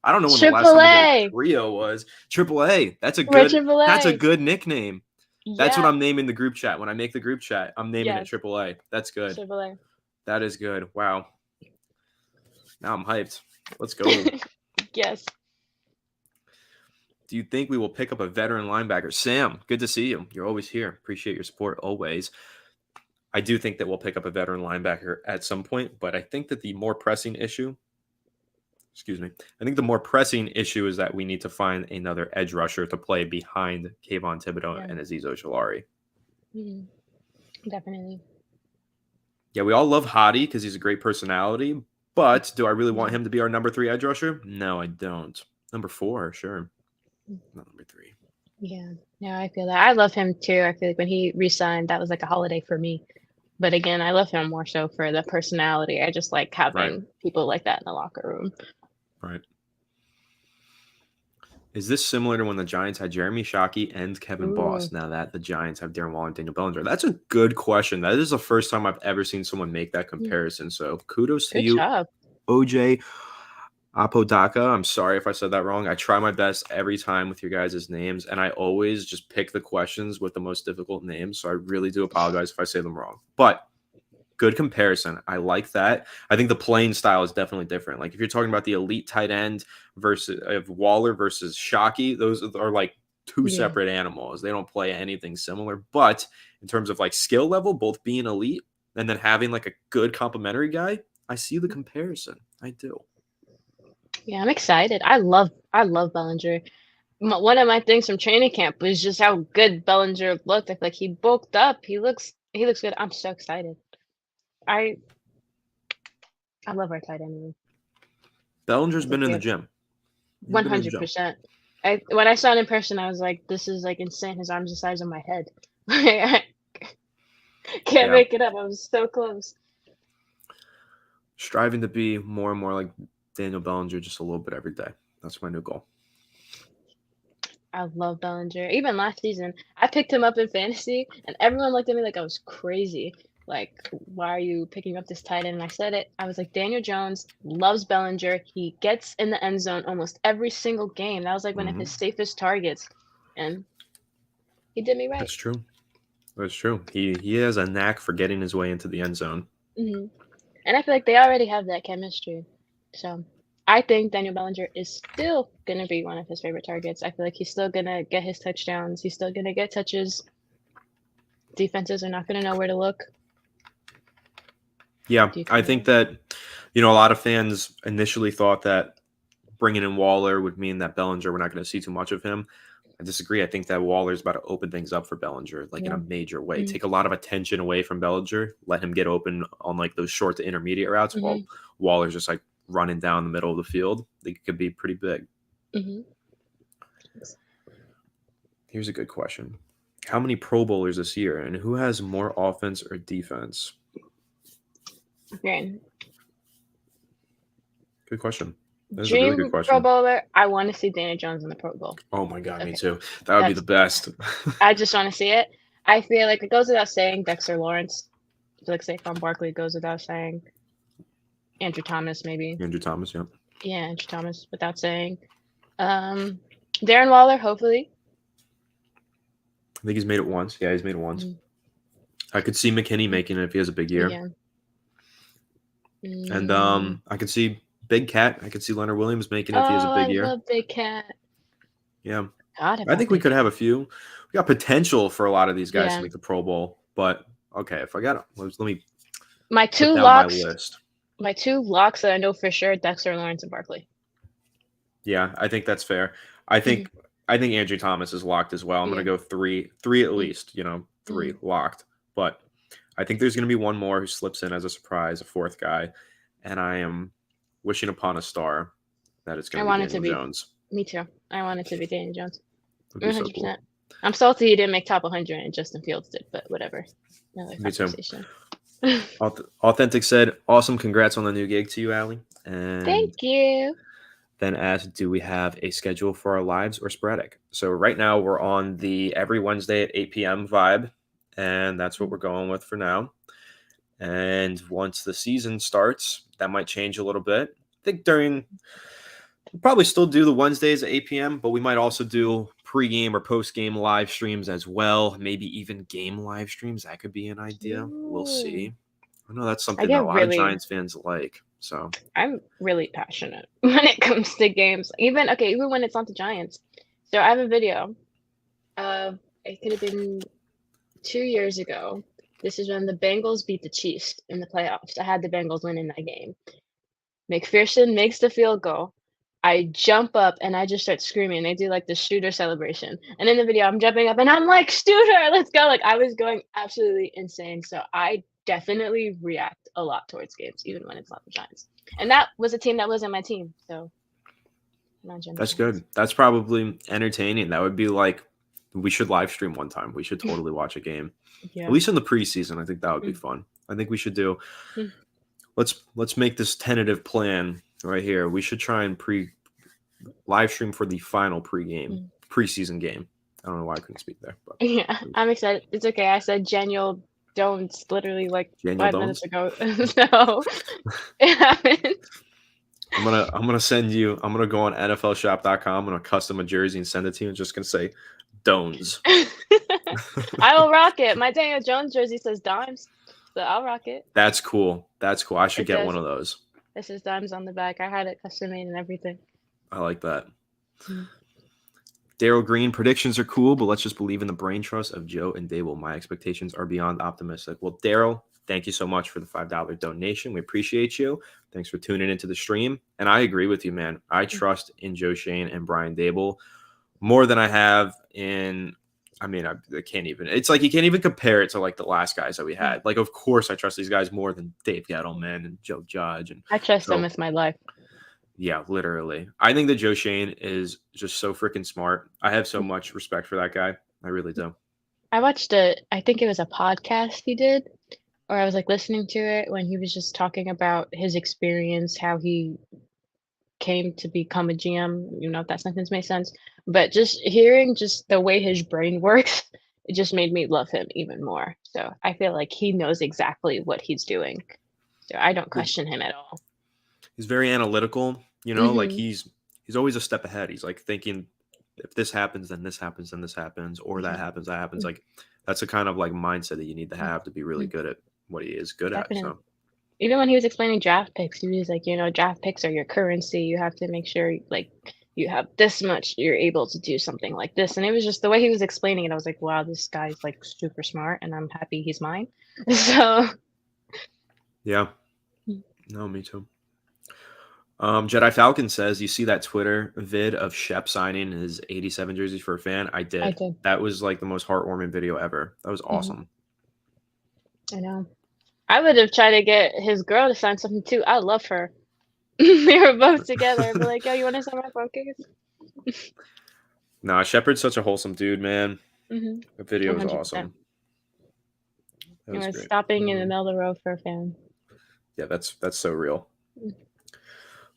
I don't know when the last
Triple
time we did a
A.
trio was. Triple A.
We're Triple
That's a
A.
good nickname. That's what
Yeah.
I'm naming the group chat. When I make the group chat, I'm naming it
Yes.
Triple A. That's good.
Triple A.
That is good. Wow. Now I'm hyped. Let's go.
Yes.
Do you think we will pick up a veteran linebacker? Sam, good to see you. You're always here. Appreciate your support always. I do think that we'll pick up a veteran linebacker at some point, but I think that the more pressing issue, I think the more pressing issue is that we need to find another edge rusher to play behind Kayvon Thibodeau
Yeah.
and Azeez Ojulari.
Definitely.
Yeah, we all love Hottie because he's a great personality, but do I really want
Yeah.
him to be our number 3 edge rusher? No, I don't. Number 4, sure. Not number 3.
Yeah. No, I feel that. I love him too. I feel like when he resigned, that was like a holiday for me. But again, I love him more so for the personality. I just like
Right.
having people like that in the locker room.
Right. Is this similar to when the Giants had Jeremy Shockey and Kevin Boss? Now that the Giants have Darren Waller and Daniel Bellinger, that's a good question. That is the first time I've ever seen someone make that comparison. So kudos to
Good
you,
job.
OJ Apodaka. I'm sorry if I said that wrong. I try my best every time with your guys' names, and I always just pick the questions with the most difficult names. So I really do apologize if I say them wrong. But good comparison. I like that. I think the playing style is definitely different. Like if you're talking about the elite tight end versus of Waller versus Shockey, those are like two
Yeah.
separate animals. They don't play anything similar. But in terms of like skill level, both being elite and then having like a good complementary guy, I see the comparison. I do.
Yeah, I'm excited. I love Bellinger. One of my things from training camp was just how good Bellinger looked. I feel like he bulked up. He looks good. I'm so excited. I I love our tight end.
Bellinger's
I think
been in
we
the
have
gym. He's been in the gym.
100%. When I saw it in person, I was like, this is like insane. His arms the size of my head. I can't
Yeah.
make it up. I was so close.
Striving to be more and more like Daniel Bellinger just a little bit every day. That's my new goal.
I love Bellinger. Even last season, I picked him up in fantasy, and everyone looked at me like I was crazy. Like, why are you picking up this tight end? And I said it. I was like, Daniel Jones loves Bellinger. He gets in the end zone almost every single game. That was like one of his safest targets, and he did me right.
That's true. That's true. He has a knack for getting his way into the end zone.
And I feel like they already have that chemistry. So I think Daniel Bellinger is still going to be one of his favorite targets. I feel like he's still going to get his touchdowns. He's still going to get touches. Defenses are not going to know where to look.
Yeah, I think that, a lot of fans initially thought that bringing in Waller would mean that Bellinger, we're not going to see too much of him. I disagree. I think that Waller's about to open things up for Bellinger, like in a major way. Take a lot of attention away from Bellinger, let him get open on like those short to intermediate routes while Waller's just like running down the middle of the field. I think it could be pretty big. Here's a good question. How many Pro Bowlers this year, and who has more offense or defense?
Okay.
Good question. That's
Dream
a really good question.
Pro Bowler. I want to see Daniel Jones in the Pro Bowl.
Oh my God, me too. That would be the best.
I just want to see it. I feel like it goes without saying Dexter Lawrence. I feel like Saquon Barkley goes without saying. Andrew Thomas, maybe.
Andrew Thomas, yeah.
Yeah, Andrew Thomas, without saying. Darren Waller, hopefully.
I think he's made it once. Yeah, he's made it once.
Mm.
I could see McKinney making it if he has a big year.
Yeah.
And I could see Big Cat. I could see Leonard Williams making it if he has a big year.
I love Big Cat.
Yeah.
God,
I think we could have a few. We got potential for a lot of these guys to make the Pro Bowl. But, okay, if I got it, let me
my two
put down
locks,
my list.
My two locks that I know for sure, Dexter Lawrence and Barkley.
Yeah, I think that's fair. I think Andrew Thomas is locked as well. I'm going to go three at least, three locked. But I think there's going to be one more who slips in as a surprise, a fourth guy. And I am wishing upon a star that it's going to be Daniel Jones.
Me too. I want it to be Daniel Jones.
100%. So cool.
I'm salty he didn't make top 100 and Justin Fields did, but whatever.
Me too. Authentic said, awesome. Congrats on the new gig to you, Allie. And
thank you.
Then asked, do we have a schedule for our lives or sporadic? So right now we're on the every Wednesday at 8 p.m. vibe, and that's what we're going with for now. And once the season starts, that might change a little bit. I think we'll probably still do the Wednesdays at 8 p.m., but we might also do pregame or postgame live streams as well. Maybe even game live streams. That could be an idea. Ooh. We'll see. I know that's something that a lot of Giants fans like. So
I'm really passionate when it comes to games. Even when it's not the Giants. So I have a video of, it could have been 2 years ago. This is when the Bengals beat the Chiefs in the playoffs. I had the Bengals winning that game. McPherson makes the field goal. I jump up and I just start screaming. They do like the shooter celebration. And in the video, I'm jumping up and I'm like, shooter, let's go. Like, I was going absolutely insane. So I definitely react a lot towards games, even when it's not the Giants. And that was a team that wasn't my team. So imagine.
That's good. That's probably entertaining. That would be like, we should live stream one time. We should totally watch a game. Yeah. At least in the preseason. I think that would be fun. I think we should do. Let's make this tentative plan right here. We should try and live stream for the final preseason game. I don't know why I couldn't speak there. But
yeah, I'm excited. It's okay. I said Daniel Jones literally like
Daniel
5 minutes ago. So it happened.
I'm gonna send you. I'm gonna go on NFLshop.com. I'm gonna custom a jersey and send it to you. I'm just gonna say Dones.
I will rock it. My Daniel Jones jersey says Dimes, so I'll rock it.
That's cool. I should get one of those.
This is Dimes on the back. I had it custom made and everything.
I like that. Daryl Green, predictions are cool, but let's just believe in the brain trust of Joe and Dable. My expectations are beyond optimistic. Well, Daryl, thank you so much for the $5 donation. We appreciate you. Thanks for tuning into the stream. And I agree with you, man. I trust in Joe Schoen and Brian Dable more than I have in, I can't even, it's like you can't even compare it to like the last guys that we had. Like, of course, I trust these guys more than Dave Gettleman and Joe Judge. And
I trust them with my life.
Yeah, literally. I think that Joe Schoen is just so freaking smart. I have so much respect for that guy. I really do.
I watched I think it was a podcast he did, or I was like listening to it when he was just talking about his experience, how he came to become a GM, if that sentence made sense. But just hearing just the way his brain works, it just made me love him even more. So I feel like he knows exactly what he's doing. So I don't question him at all.
He's very analytical, like he's always a step ahead. He's like thinking, if this happens, then this happens, then this happens, or that happens, that happens. Like that's the kind of like mindset that you need to have to be really good at what he is good at. So
even when he was explaining draft picks, he was like, draft picks are your currency. You have to make sure like you have this much, you're able to do something like this. And it was just the way he was explaining it. I was like, wow, this guy's like super smart and I'm happy he's mine. So
yeah, no, me too. Jedi Falcon says, you see that Twitter vid of Shep signing his 87 jerseys for a fan? I did. That was like the most heartwarming video ever. That was awesome.
I know. I would have tried to get his girl to sign something too. I love her. They were both together. Be like, yo, you want to sign my focus?
Nah, Shepard's such a wholesome dude, man. The video was awesome.
Stopping in the middle of the road for a fan.
Yeah, that's so real.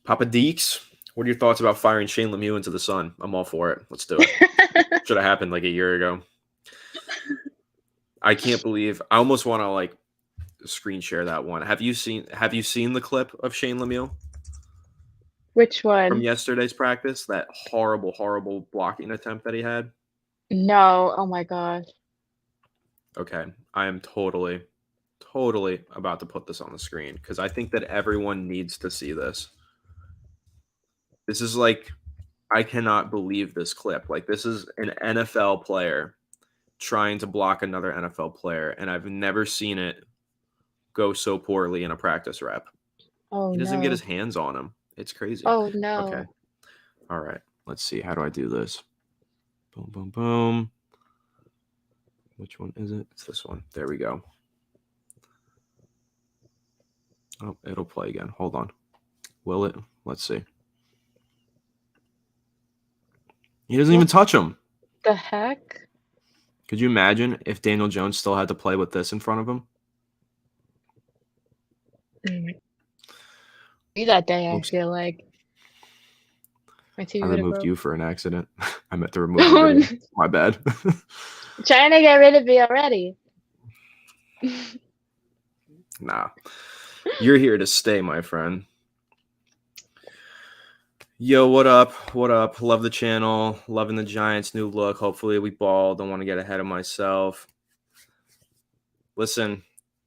Papa Deeks, what are your thoughts about firing Shane Lemieux into the sun? I'm all for it. Let's do it. Should have happened like a year ago. I can't believe I almost want to like screen share that one. Have you seen the clip of Shane Lemieux
Which
from
one?
yesterday's practice? That horrible, horrible blocking attempt that he had?
No. Oh my gosh.
Okay. I am totally, totally about to put this on the screen because I think that everyone needs to see this. This is like I cannot believe this clip. Like this is an NFL player trying to block another NFL player, and I've never seen it go so poorly in a practice rep.
Oh
He doesn't even get his
no.
hands on him. It's crazy.
Oh
Okay.
no.
All right. Let's see. How do I do this? Boom, boom, boom. Which one is it? It's this one. There we go. Oh, it'll play again. Hold on. Will it? Let's see. He doesn't even
What
touch him.
the heck?
Could you imagine if Daniel Jones still had to play with this in front of him?
Be that day, I
Oops.
feel like. My
I
TV would have
removed
broke.
you for an accident. I meant to remove the video. My bad.
Trying to get rid of me already.
Nah. You're here to stay, my friend. Yo, what up? What up? Love the channel. Loving the Giants' new look. Hopefully we ball. Don't want to get ahead of myself. Listen,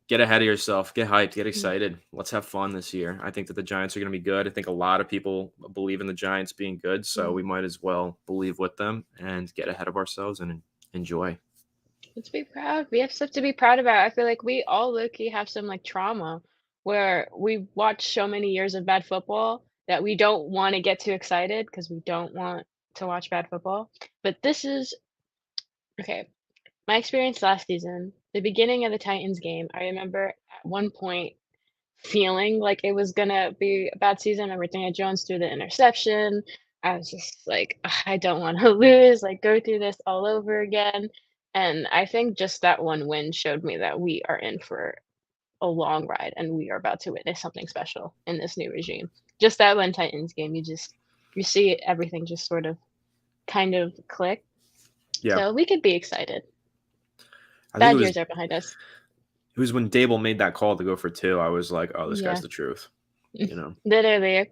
get ahead of yourself. Get hyped. Get excited. Let's have fun this year. I think that the Giants are going to be good. I think a lot of people believe in the Giants being good, so we might as well believe with them and get ahead of ourselves and enjoy.
Let's be proud. We have stuff to be proud about. I feel like we all low-key have some like trauma where we watched so many years of bad football that we don't want to get too excited because we don't want to watch bad football. But this is okay. My experience last season, the beginning of the Titans game, I remember at one point feeling like it was gonna be a bad season. Remember Daniel Jones threw the interception. I was just like, "Ugh, I don't want to lose, like go through this all over again." And I think just that one win showed me that we are in for a long ride and we are about to witness something special in this new regime. Just that one Titans game, you see everything just sort of kind of click.
Yeah.
So we could be excited.
I think
Bad years are behind us.
it was when Dable made that call to go for 2. I was like, oh, this
Yeah.
guy's the truth. You know?
Literally.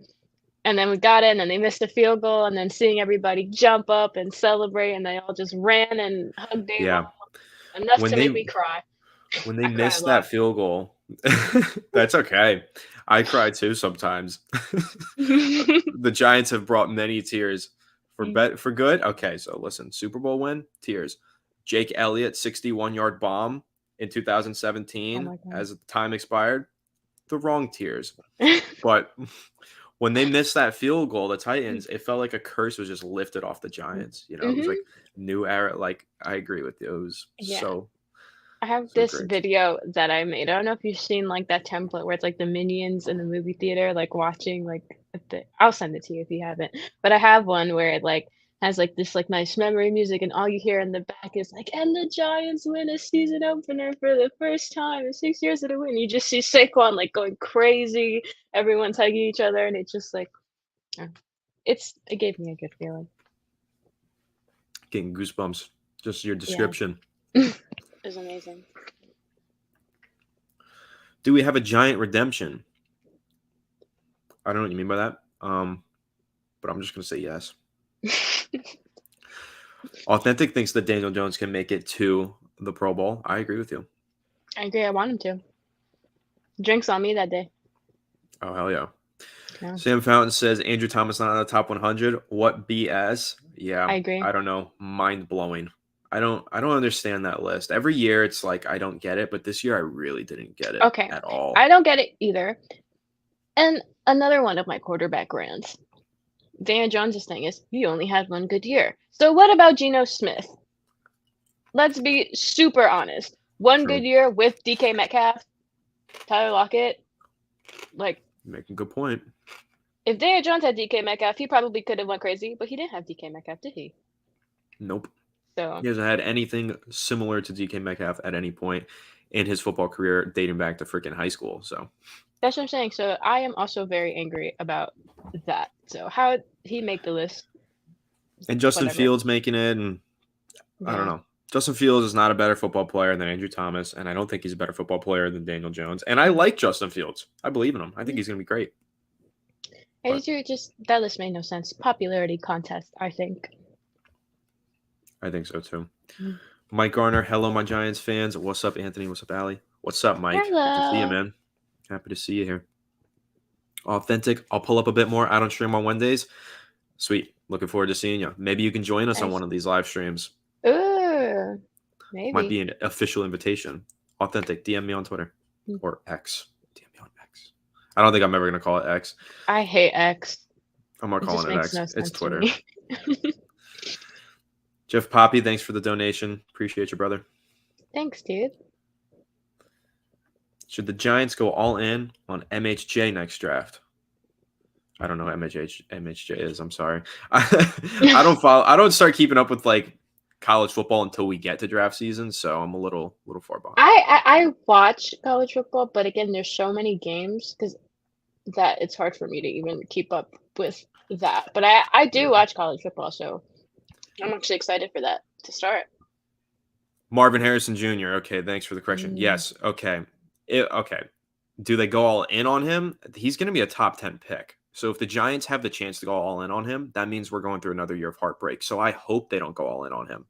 And then we got it, and then they missed a field goal, and then seeing everybody jump up and celebrate, and they all just ran and hugged Dave
Yeah.
enough
When
to make
they
me cry.
when they
I cried a
missed that
lot.
field goal, that's okay. I cry too sometimes. The Giants have brought many tears for good. Okay, so listen, Super Bowl win, tears. Jake Elliott 61-yard bomb in
Oh
2017
my god.
as time expired, the wrong tears. But when they missed that field goal, the Titans, it felt like a curse was just lifted off the Giants. You know, it was like new era. Like I agree with you. It was
Yeah.
so
I have
so
this
great.
video that I made. I don't know if you've seen like that template where it's like the minions in the movie theater, like watching like I'll send it to you if you haven't. But I have one where it like has like this like nice memory music and all you hear in the back is like, and the Giants win a season opener for the first time in 6 years of a win. You just see Saquon like going crazy, everyone's hugging each other, and it's just like it gave me a good feeling.
Getting goosebumps. Just your
Yeah.
description.
It was amazing.
Do we have a giant redemption? I don't know what you mean by that. But I'm just gonna say yes. Authentic thinks that Daniel Jones can make it to the Pro Bowl. I agree with you.
I agree. I want him to. Drinks on me that day.
Oh hell yeah.
Yeah.
Sam Fountain says Andrew Thomas not on the top 100. What BS? Yeah,
I agree.
I don't know. Mind blowing. I don't understand that list. Every year it's like I don't get it, but this year I really didn't get it
Okay.
at all.
I don't get it either. And another one of my quarterback rants. Daniel Jones' thing is he only had one good year. So what about Geno Smith? Let's be super honest. One
True.
good year with DK Metcalf, Tyler Lockett. Like,
Making a good point.
if Daniel Jones had DK Metcalf, he probably could have went crazy, but he didn't have DK Metcalf, did he?
Nope.
So
He hasn't had anything similar to DK Metcalf at any point in his football career dating back to freaking high school. So
that's what I'm saying. So I am also very angry about that. So how did he make the list?
and Justin
Whatever.
Fields making it, and I don't
Yeah.
know. Justin Fields is not a better football player than Andrew Thomas, and I don't think he's a better football player than Daniel Jones. And I like Justin Fields. I believe in him. I think he's going to be great.
I
But
do just that list made no sense. Popularity contest, I think.
I think so too.
Mm.
Mike Garner, hello, my Giants fans. What's up, Anthony? What's up, Allie? What's up, Mike? Good to see you,
Hello.
man. Happy to see you here. Authentic. I'll pull up a bit more. I don't stream on Wednesdays. Sweet. Looking forward to seeing you. Maybe you can join us on
Nice.
one of these live streams.
Ooh,
Might be
maybe.
an official invitation. Authentic. DM me on Twitter
Mm.
or X. DM me on X. I don't think I'm ever going to call it X.
I hate X.
I'm not
It just
calling it
makes
X.
no
It's
sense to
Twitter.
me.
Jeff Poppy, thanks for the donation. Appreciate you, brother.
Thanks, dude.
Should the Giants go all in on MHJ next draft? I don't know what MHJ is. I'm sorry. I don't follow. I don't start keeping up with like college football until we get to draft season, so I'm a little far behind.
I watch college football, but again, there's so many games that it's hard for me to even keep up with that. But I do watch college football, so I'm actually excited for that to start.
Marvin Harrison Jr. Okay, thanks for the correction.
Mm.
Yes. Okay. Okay. Do they go all in on him? He's going to be a top 10 pick. So if the Giants have the chance to go all in on him, that means we're going through another year of heartbreak. So I hope they don't go all in on him.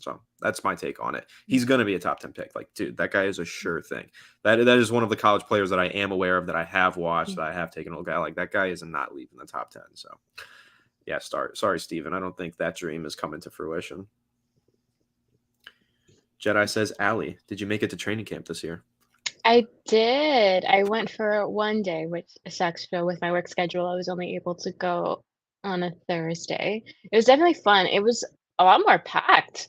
So that's my take on it. He's going to be a top 10 pick. Like, dude, that guy is a sure thing. That is one of the college players that I am aware of, that I have watched, that I have taken a look at. Like, that guy is not leaving the top 10. So, yeah, sorry, Steven. I don't think that dream is coming to fruition. Jedi says, Allie, did you make it to training camp this year?
I did. I went for one day, which sucks. So with my work schedule, I was only able to go on a Thursday. It was definitely fun. It was a lot more packed,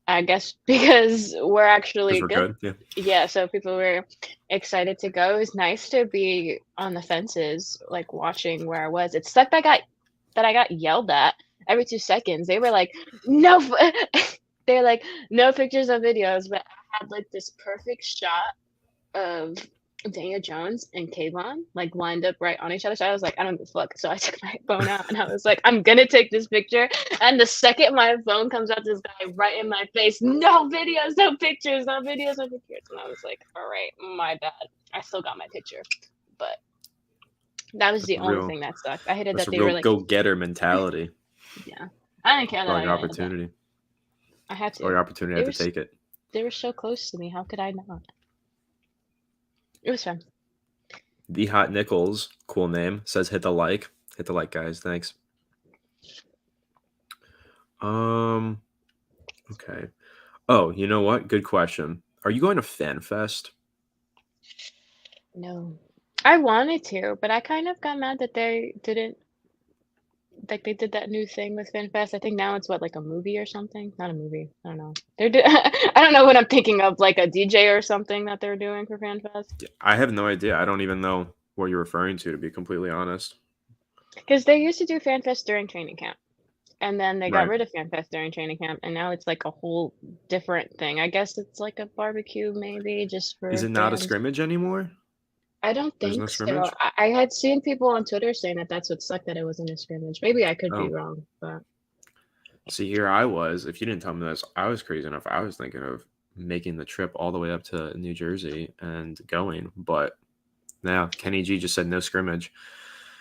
I guess, because we're actually
Because we're
good.
good. Yeah.
Yeah, so people were excited to go. It was nice to be on the fences, like watching where I was. It sucked that I got yelled at every 2 seconds. They were like, no, they're like, no pictures or videos, but I had like this perfect shot of Daniel Jones and Kayvon like lined up right on each other. So I was like, I don't give a fuck. So I took my phone out and I was like, I'm gonna take this picture. And the second my phone comes out, this guy right in my face, no videos, no pictures, no videos, no pictures. And I was like, all right, my bad. I still got my picture, but that was the only thing that sucked. I hated that they were like
go-getter mentality.
Yeah, I didn't care that
Or
I
your
got
opportunity.
I had to.
Or your opportunity to take it.
They were so close to me. How could I not? It was fun.
The Hot Nichols, cool name, says hit the like. Hit the like, guys. Thanks. Okay. Oh, you know what? Good question. Are you going to FanFest?
No. I wanted to, but I kind of got mad that they didn't, like they did that new thing with FanFest. I think now it's what, like a movie or something? Not a movie. I don't know. I don't know what I'm thinking of, like a DJ or something that they're doing for FanFest.
I have no idea. I don't even know what you're referring to be completely honest.
Because they used to do FanFest during training camp. And then they got
Right.
rid of FanFest during training camp, and now it's like a whole different thing. I guess it's like a barbecue, maybe just for
Is it not a
fans.
scrimmage anymore?
I don't
There's no
think so.
scrimmage?
I had seen people on Twitter saying that that's what sucked, that it wasn't a scrimmage. Maybe I could be
Oh.
wrong, but
See, here I was. If you didn't tell me this, I was crazy enough. I was thinking of making the trip all the way up to New Jersey and going, but now Kenny G just said no scrimmage.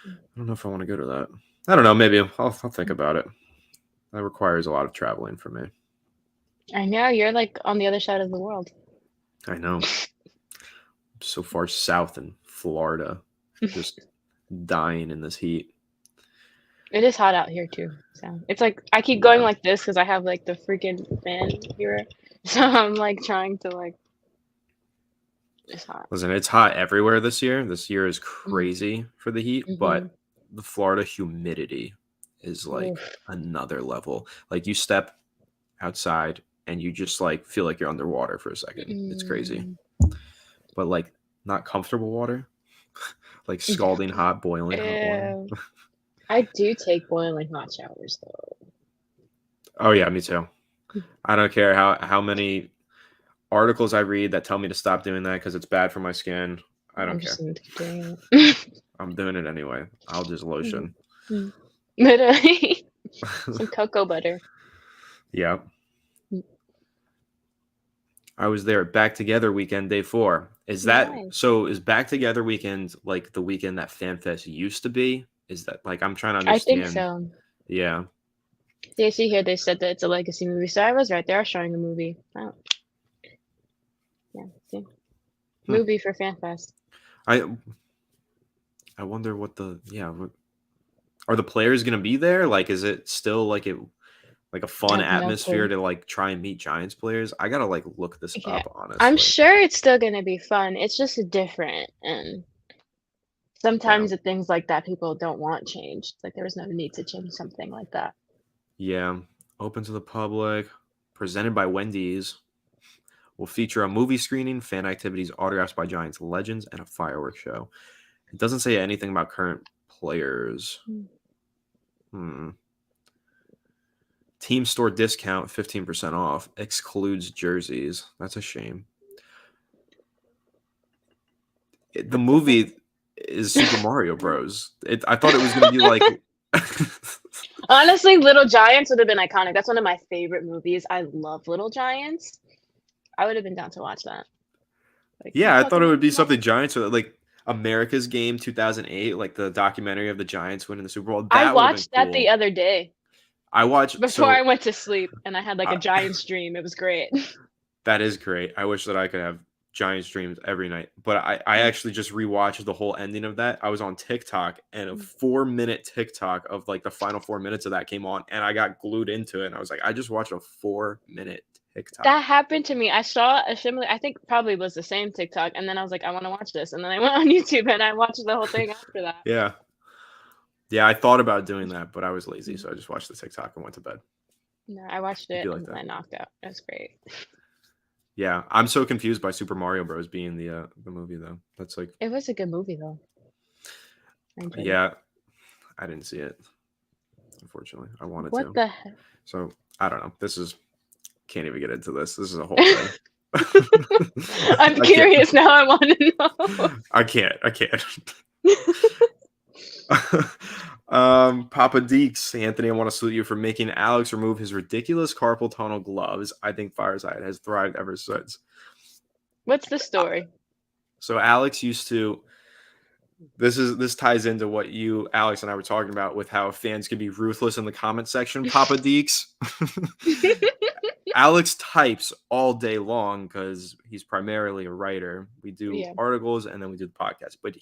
I don't know if I want to go to that. I don't know. Maybe I'll think about it. That requires a lot of traveling for me.
I know you're like on the other side of the world.
I know. So far south in Florida, just dying in this heat.
It is hot out here too. So it's like I keep going like this because I have like the freaking fan here. So I'm like trying to like. It's hot.
Listen, it's hot everywhere this year. This year is crazy for the heat, but the Florida humidity is like another level. Like you step outside and you just like feel like you're underwater for a second. It's crazy. But like not comfortable water, like scalding hot, boiling hot water.
I do take boiling hot showers though.
Oh yeah, me too. I don't care how many articles I read that tell me to stop doing that because it's bad for my skin. I don't care. I'm doing it anyway. I'll just lotion.
Literally. Some cocoa butter.
Yeah. I was there at Back Together weekend, day 4. Is that
Nice.
so? Is Back Together weekend like the weekend that FanFest used to be? Is that like I'm trying to
I think
understand?
so.
Yeah.
They see here they said that it's a legacy movie, so I was right. They are showing a movie. Oh, yeah, see,
Hmm.
movie for FanFest.
I I wonder what the yeah. Are the players gonna be there? Like, is it still like a
I
fun
have no
atmosphere
clue.
to like try and meet Giants players? I gotta like look this
Yeah,
up
I'm
honestly.
sure it's still gonna be fun. It's just different, and
Yeah.
sometimes the things like that people don't want changed. Like there was no need to change something like that.
Yeah. Open to the public. Presented by Wendy's. Will feature a movie screening, fan activities, autographs by Giants legends, and a fireworks show. It doesn't say anything about current players.
Mm.
Hmm. Team store discount, 15% off. Excludes jerseys. That's a shame. The
That's okay.
movie is Super Mario Bros. I thought it was going to be like.
Honestly, Little Giants would have been iconic. That's one of my favorite movies. I love Little Giants. I would have been down to watch that. Like, can we
Yeah, I
talk
thought it
about
would be
that?
something Giants like America's Game 2008, like the documentary of the Giants winning the Super Bowl.
I
That would have been
watched that the
cool.
other day
I watched
before I
so
went to sleep, and I had like a
I,
Giants dream. It was great.
that is great. I wish that I could have Giants dreams every night. But I actually just rewatched the whole ending of that. I was on TikTok and a 4-minute TikTok of like the final 4 minutes of that came on and I got glued into it. And I was like, I just watched a 4-minute TikTok.
That happened to me. I saw a similar, I think probably was the same TikTok, and then I was like, I want to watch this, and then I went on YouTube and I watched the whole thing after that.
Yeah. Yeah, I thought about doing that, but I was lazy, so I just watched the TikTok and went to bed.
No, I watched
It'd
it
be like
and then
that.
I knocked out. It was great.
Yeah, I'm so confused by Super Mario Bros. Being the movie though. That's like,
It was a good movie though. I enjoyed it.
yeah, I didn't see it. Unfortunately, I wanted
What
to.
the heck?
So I don't know. This is can't even get into this. This is a whole thing.
I'm
I can't.
curious now. I want to know.
I can't. I can't. Papa Deeks, Anthony, I want to salute you for making Alex remove his ridiculous carpal tunnel gloves. I think Fireside has thrived ever since.
What's the story?
So Alex used to. This ties into what you, Alex, and I were talking about with how fans can be ruthless in the comment section. Papa Deeks. Alex types all day long because he's primarily a writer. We do
Yeah.
articles and then we do the podcast. But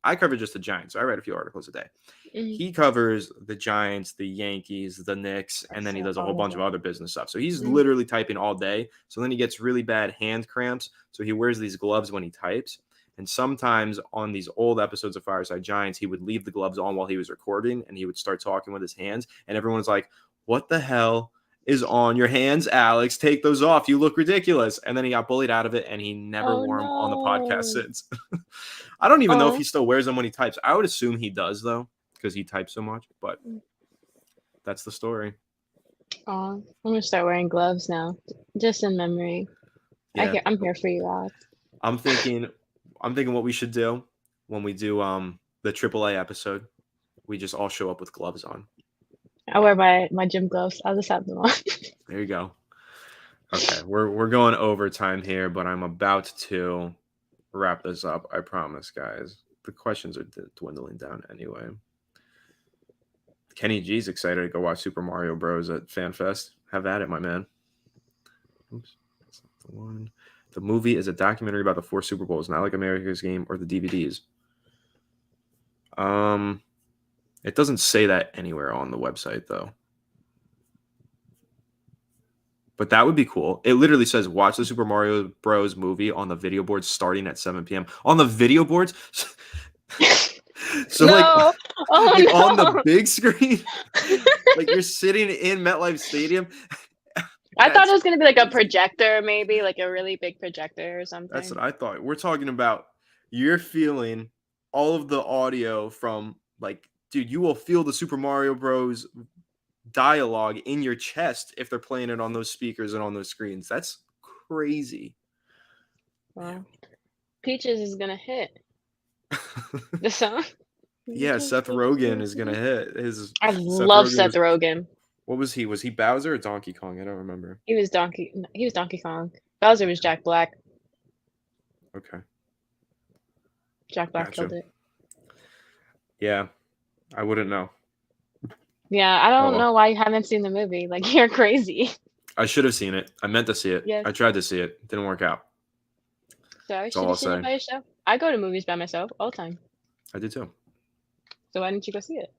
I cover just the Giants, so I write a few articles a day.
Mhm.
He covers the Giants, the Yankees, the Knicks,
I
and then he
saw
does a whole
all of
bunch of
that.
other business stuff. So he's
Mhm.
literally typing all day. So then he gets really bad hand cramps. So he wears these gloves when he types. And sometimes on these old episodes of Fireside Giants, he would leave the gloves on while he was recording and he would start talking with his hands. And everyone's like, what the hell is on your hands, Alex? Take those off. You look ridiculous. And then he got bullied out of it and he never
Oh
wore them on the podcast
no.
since. I don't even know if
Oh.
he still wears them when he types. I would assume he does, though, because he types so much. But that's the story.
Oh. I'm gonna start wearing gloves now, just in memory.
Yeah.
I'm here for you, Alex.
I'm thinking what we should do when we do the AAA episode. We just all show up with gloves on.
I wear my gym gloves. I'll just have them on.
There you go. Okay, we're going overtime here, but I'm about to wrap this up. I promise, guys. The questions are dwindling down anyway. Kenny G's excited to go watch Super Mario Bros. At FanFest. Have at it, my man. Oops, that's not the one. The movie is a documentary about the 4 Super Bowls, not like America's Game or the DVDs. It doesn't say that anywhere on the website though. But that would be cool. It literally says watch the Super Mario Bros. Movie on the video boards starting at 7 p.m. On the video boards? So like
No.
like on the
Oh
big screen, like you're sitting in MetLife Stadium.
no. I thought
That's
it was gonna be like a projector, maybe like a really big projector or
that's
something.
what I thought. We're talking about you're feeling all of the audio from like, dude, you will feel the Super Mario Bros. Dialogue in your chest if they're playing it on those speakers and on those screens. That's crazy.
Well, Peaches is gonna hit the song.
Yeah, Seth Rogen is gonna hit his.
I
Seth
love
Rogen
Seth
was
Rogen.
what was he? Was he Bowser or Donkey Kong? I don't remember.
He was Donkey Kong. Bowser was Jack Black.
Okay.
Jack Black
Gotcha.
killed it.
Yeah. I wouldn't know.
Yeah, I
Oh
don't
well.
know why you haven't seen the movie. Like, you're crazy.
I should have seen it. I meant to see it.
Yes.
I tried to see it. Didn't work out.
So I
That's
should
all I'll
have seen it
say.
by yourself. I go to movies by myself all the time.
I did too.
So why didn't you go see it?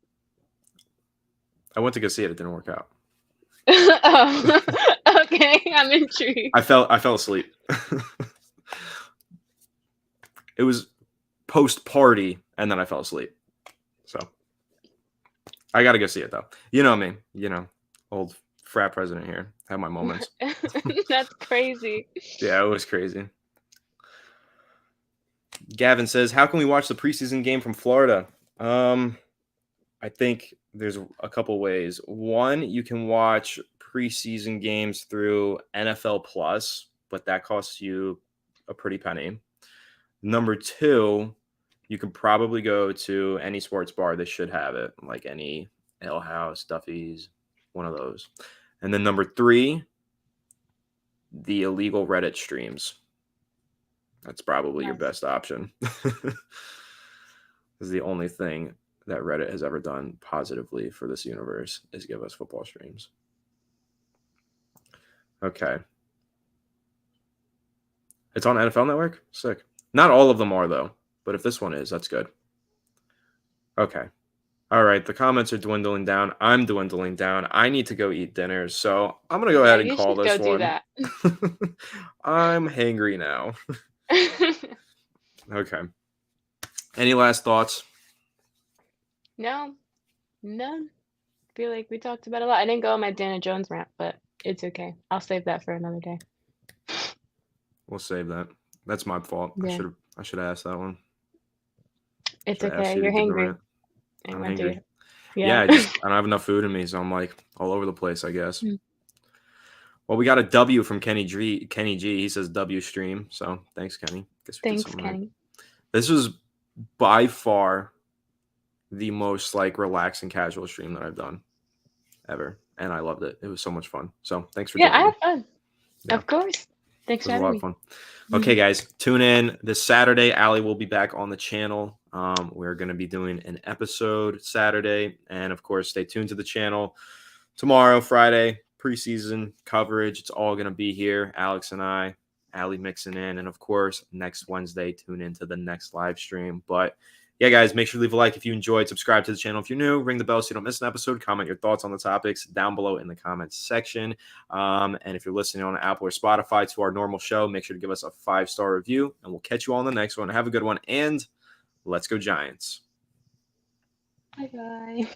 I went to go see it. It didn't work out.
Oh, okay. I'm intrigued.
I fell asleep. It was post party, and then I fell asleep. So I got to go see it though. You know me. Old frat president here. Have my moments.
That's crazy.
Yeah, it was crazy. Gavin says, "How can we watch the preseason game from Florida?" I think there's a couple ways. One, you can watch preseason games through NFL Plus, but that costs you a pretty penny. Number two, you can probably go to any sports bar. They should have it, like any Ale House, Duffy's, one of those. And then number three, the illegal Reddit streams. That's probably your
Nice.
best option. This is the only thing that Reddit has ever done positively for this universe is give us football streams. Okay. It's on NFL Network? Sick. Not all of them are, though. But if this one is, that's good. Okay. All right. The comments are dwindling down. I'm dwindling down. I need to go eat dinner. So I'm going to go ahead and
You
call
should
this
go do
one.
that.
I'm hangry now. Okay. Any last thoughts?
No. I feel like we talked about a lot. I didn't go on my Dana Jones rant, but it's okay. I'll save that for another day.
We'll save that. That's my fault.
Yeah.
I should have asked that one.
It's
Should I ask
okay.
you to
You're
give the
hangry.
rant?
I
I'm
went
hangry.
through.
Yeah,
Yeah.
I don't have enough food in me, so I'm like all over the place, I guess.
Mm.
Well, we got a W from Kenny G. He says W stream. So thanks, Kenny. Guess we did
Thanks,
something right.
Kenny.
This was by far the most like relaxing casual stream that I've done ever. And I loved it. It was so much fun. So thanks for
Yeah, I
joining.
had fun.
Yeah.
Of course. Thanks
It
for
was a lot
having
of
me.
fun. Okay, guys, tune in this Saturday. Allie will be back on the channel. We're going to be doing an episode Saturday. And of course, stay tuned to the channel tomorrow, Friday, preseason coverage. It's all going to be here. Alex and I, Allie mixing in. And of course, next Wednesday, tune into the next live stream. But yeah, guys, make sure to leave a like if you enjoyed. Subscribe to the channel if you're new. Ring the bell so you don't miss an episode. Comment your thoughts on the topics down below in the comments section. And if you're listening on Apple or Spotify to our normal show, make sure to give us a 5-star review. And we'll catch you all on the next one. Have a good one. And let's go Giants.
Bye-bye.